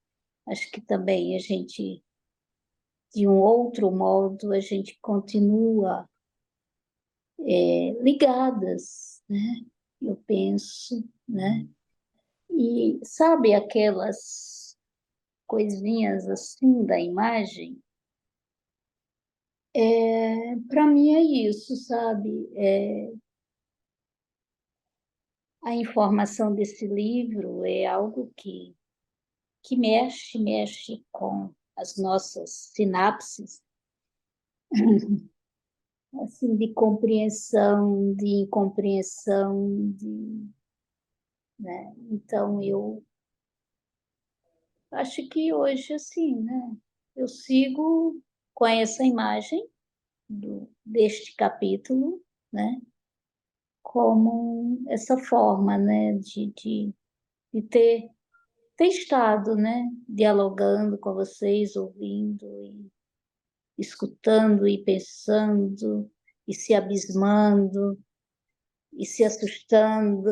acho que também a gente, de um outro modo, a gente continua ligadas, né? Eu penso, né? E sabe aquelas coisinhas assim da imagem? Para mim é isso, sabe? A informação desse livro é algo que mexe com as nossas sinapses, assim, de compreensão, de incompreensão, né? Então, eu acho que hoje, assim, né? Eu sigo com essa imagem deste capítulo, né? Como essa forma, né? De ter estado, né? Dialogando com vocês, ouvindo e escutando e pensando e se abismando e se assustando.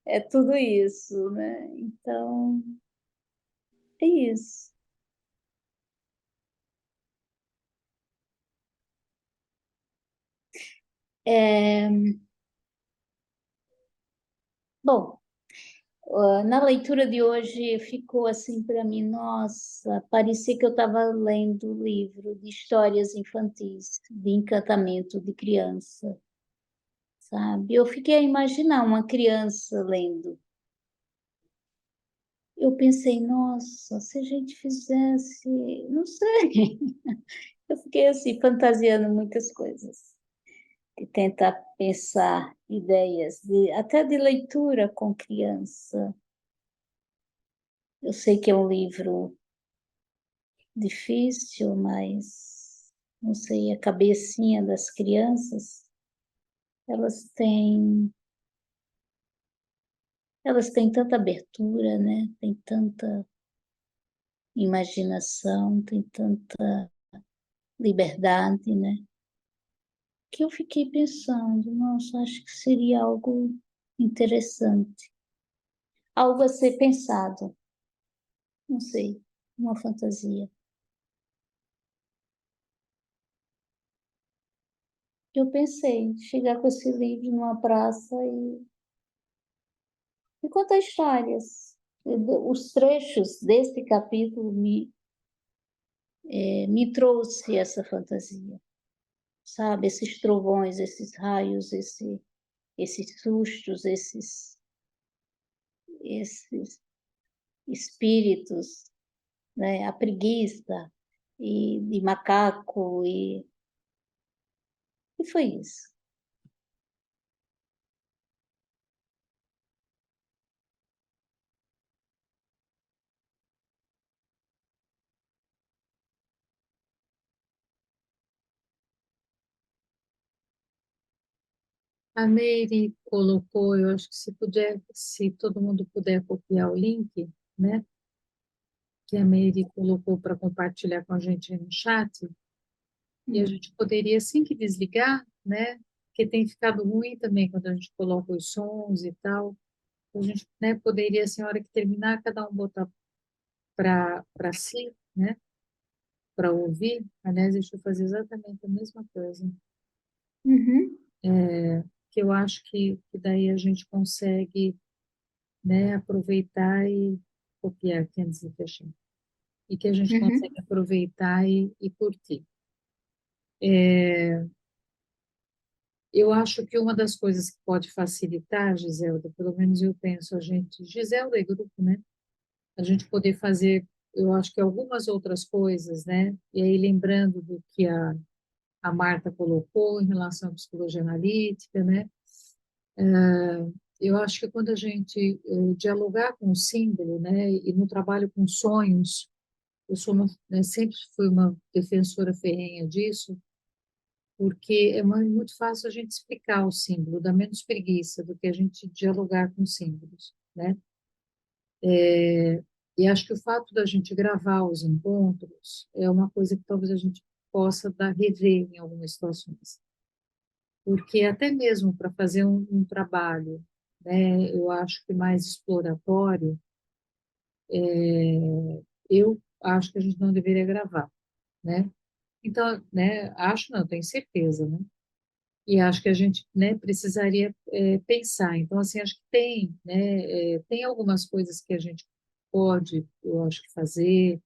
É tudo isso, né? Então, é isso. Bom, na leitura de hoje ficou assim para mim, nossa, parecia que eu estava lendo um livro de histórias infantis, de encantamento de criança, sabe? Eu fiquei a imaginar uma criança lendo. Eu pensei, nossa, se a gente fizesse, não sei. Eu fiquei assim, fantasiando muitas coisas. De tentar pensar ideias, até de leitura com criança. Eu sei que é um livro difícil, mas não sei, a cabecinha das crianças, elas têm tanta abertura, né? Tem tanta imaginação, tem tanta liberdade, né? Que eu fiquei pensando, nossa, acho que seria algo interessante, algo a ser pensado, não sei, uma fantasia. Eu pensei em chegar com esse livro numa praça e contar histórias. Os trechos desse capítulo me trouxe essa fantasia, sabe? Esses trovões, esses raios, esses sustos, esses espíritos, né? A preguiça de macaco e foi isso. A Meire colocou, eu acho que se todo mundo puder copiar o link, né? Que a Meire colocou para compartilhar com a gente aí no chat, e a gente poderia, assim que desligar, né? Porque tem ficado ruim também quando a gente coloca os sons e tal. A gente, né, poderia, assim, a hora que terminar, cada um botar para si, né? Para ouvir. Aliás, deixa eu fazer exatamente a mesma coisa. Uhum, Que eu acho que daí a gente consegue, né, aproveitar e copiar aqui antes de fechar. E que a gente uhum, consegue aproveitar e curtir. Eu acho que uma das coisas que pode facilitar, Giselda, pelo menos eu penso, a gente, Giselda e grupo, né? A gente poder fazer, eu acho que algumas outras coisas, né? E aí lembrando do que a Marta colocou em relação à psicologia analítica, né? Eu acho que quando a gente dialogar com o símbolo, né? E no trabalho com sonhos, eu sou né, sempre fui uma defensora ferrenha disso, porque é muito fácil a gente explicar o símbolo, dá menos preguiça do que a gente dialogar com símbolos, né? E acho que o fato da gente gravar os encontros é uma coisa que talvez a gente possa rever em algumas situações. Porque até mesmo para fazer um trabalho, né, eu acho que mais exploratório, eu acho que a gente não deveria gravar, né? Então, né, acho não, tenho certeza, né? E acho que a gente, né, precisaria pensar. Então, assim, acho que tem, né, tem algumas coisas que a gente pode, eu acho que fazer,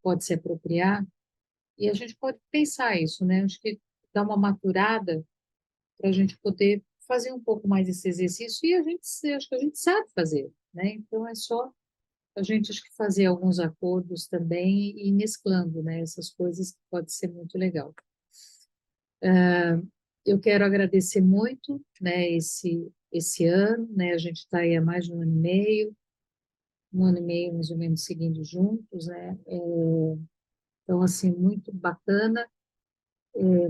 pode se apropriar, e a gente pode pensar isso, né? Acho que dá uma maturada para a gente poder fazer um pouco mais esse exercício, e acho que a gente sabe fazer, né? Então, é só a gente, acho que fazer alguns acordos também e ir mesclando, né, essas coisas que pode ser muito legal. Eu quero agradecer muito, né, esse ano, né, a gente está aí há mais de um ano e meio mais ou menos seguindo juntos, né, então, assim, muito bacana,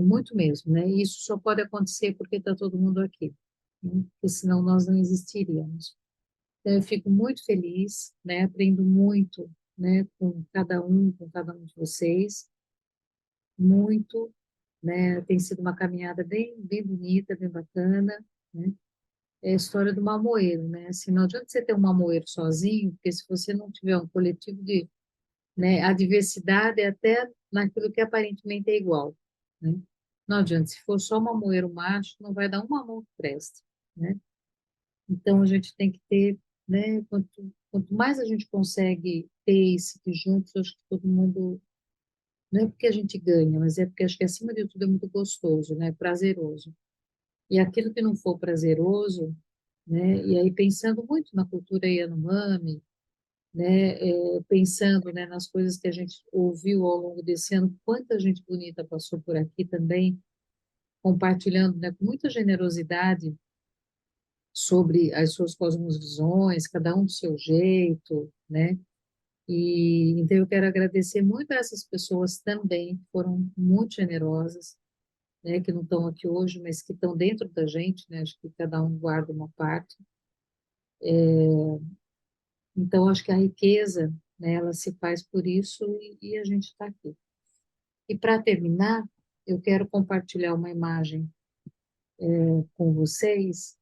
muito mesmo, né, e isso só pode acontecer porque está todo mundo aqui, né, porque senão nós não existiríamos. Então, eu fico muito feliz, né, aprendo muito, né, com cada um de vocês, muito, né, tem sido uma caminhada bem bonita, bem bacana, né, é a história do mamoeiro, né? Assim, não adianta você ter um mamoeiro sozinho, porque se você não tiver um coletivo de, né, a diversidade é até naquilo que aparentemente é igual, né? Não adianta, se for só mamoeiro macho, não vai dar um mamão que presta, né? Então, a gente tem que ter, né, quanto mais a gente consegue ter isso aqui juntos, eu acho que todo mundo, não é porque a gente ganha, mas é porque acho que acima de tudo é muito gostoso, né? Prazeroso. E aquilo que não for prazeroso, né? E aí pensando muito na cultura Yanomami, né? Pensando, né, nas coisas que a gente ouviu ao longo desse ano, quanta gente bonita passou por aqui também, compartilhando, né, com muita generosidade sobre as suas cosmovisões, cada um do seu jeito, né? E então eu quero agradecer muito a essas pessoas também, que foram muito generosas, né, que não estão aqui hoje, mas que estão dentro da gente, né? Acho que cada um guarda uma parte. Então, acho que a riqueza, né, ela se faz por isso e a gente está aqui. E para terminar, eu quero compartilhar uma imagem com vocês,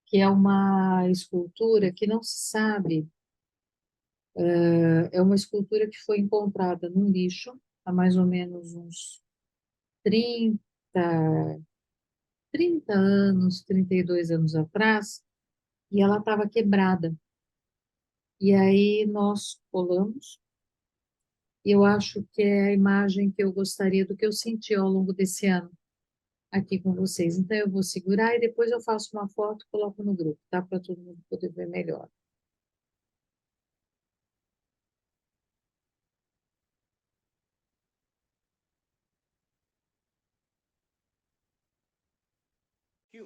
que é uma escultura que não se sabe, é uma escultura que foi encontrada num lixo há mais ou menos uns 30, 30 anos, 32 anos atrás, e ela estava quebrada. E aí nós colamos, e eu acho que é a imagem que eu gostaria do que eu senti ao longo desse ano aqui com vocês. Então eu vou segurar e depois eu faço uma foto e coloco no grupo, tá? Para todo mundo poder ver melhor.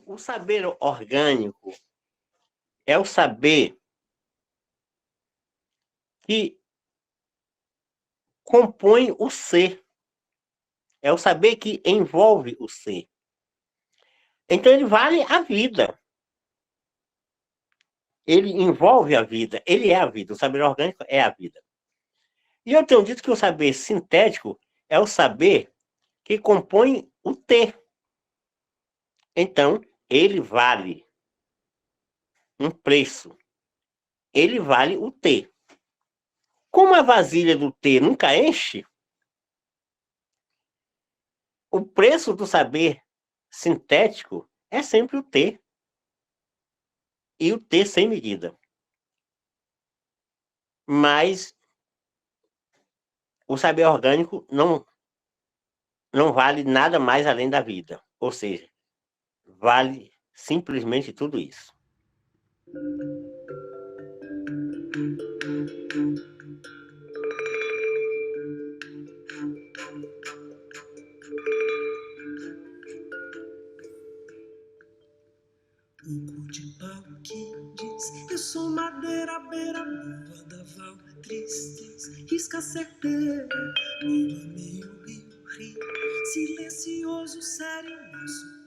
O saber orgânico é o saber que compõe o ser. É o saber que envolve o ser. Então ele vale a vida. Ele envolve a vida. Ele é a vida. O saber orgânico é a vida. E eu tenho dito que o saber sintético é o saber que compõe o ter. Então, ele vale um preço. Ele vale o ter. Como a vasilha do T nunca enche, o preço do saber sintético é sempre o T. E o T sem medida. Mas o saber orgânico não vale nada mais além da vida. Ou seja, vale simplesmente tudo isso. O cu de pau que diz: eu sou madeira, beira boa da val, tristeza, risca certeira, meio rio, rio, silencioso, sério, moço.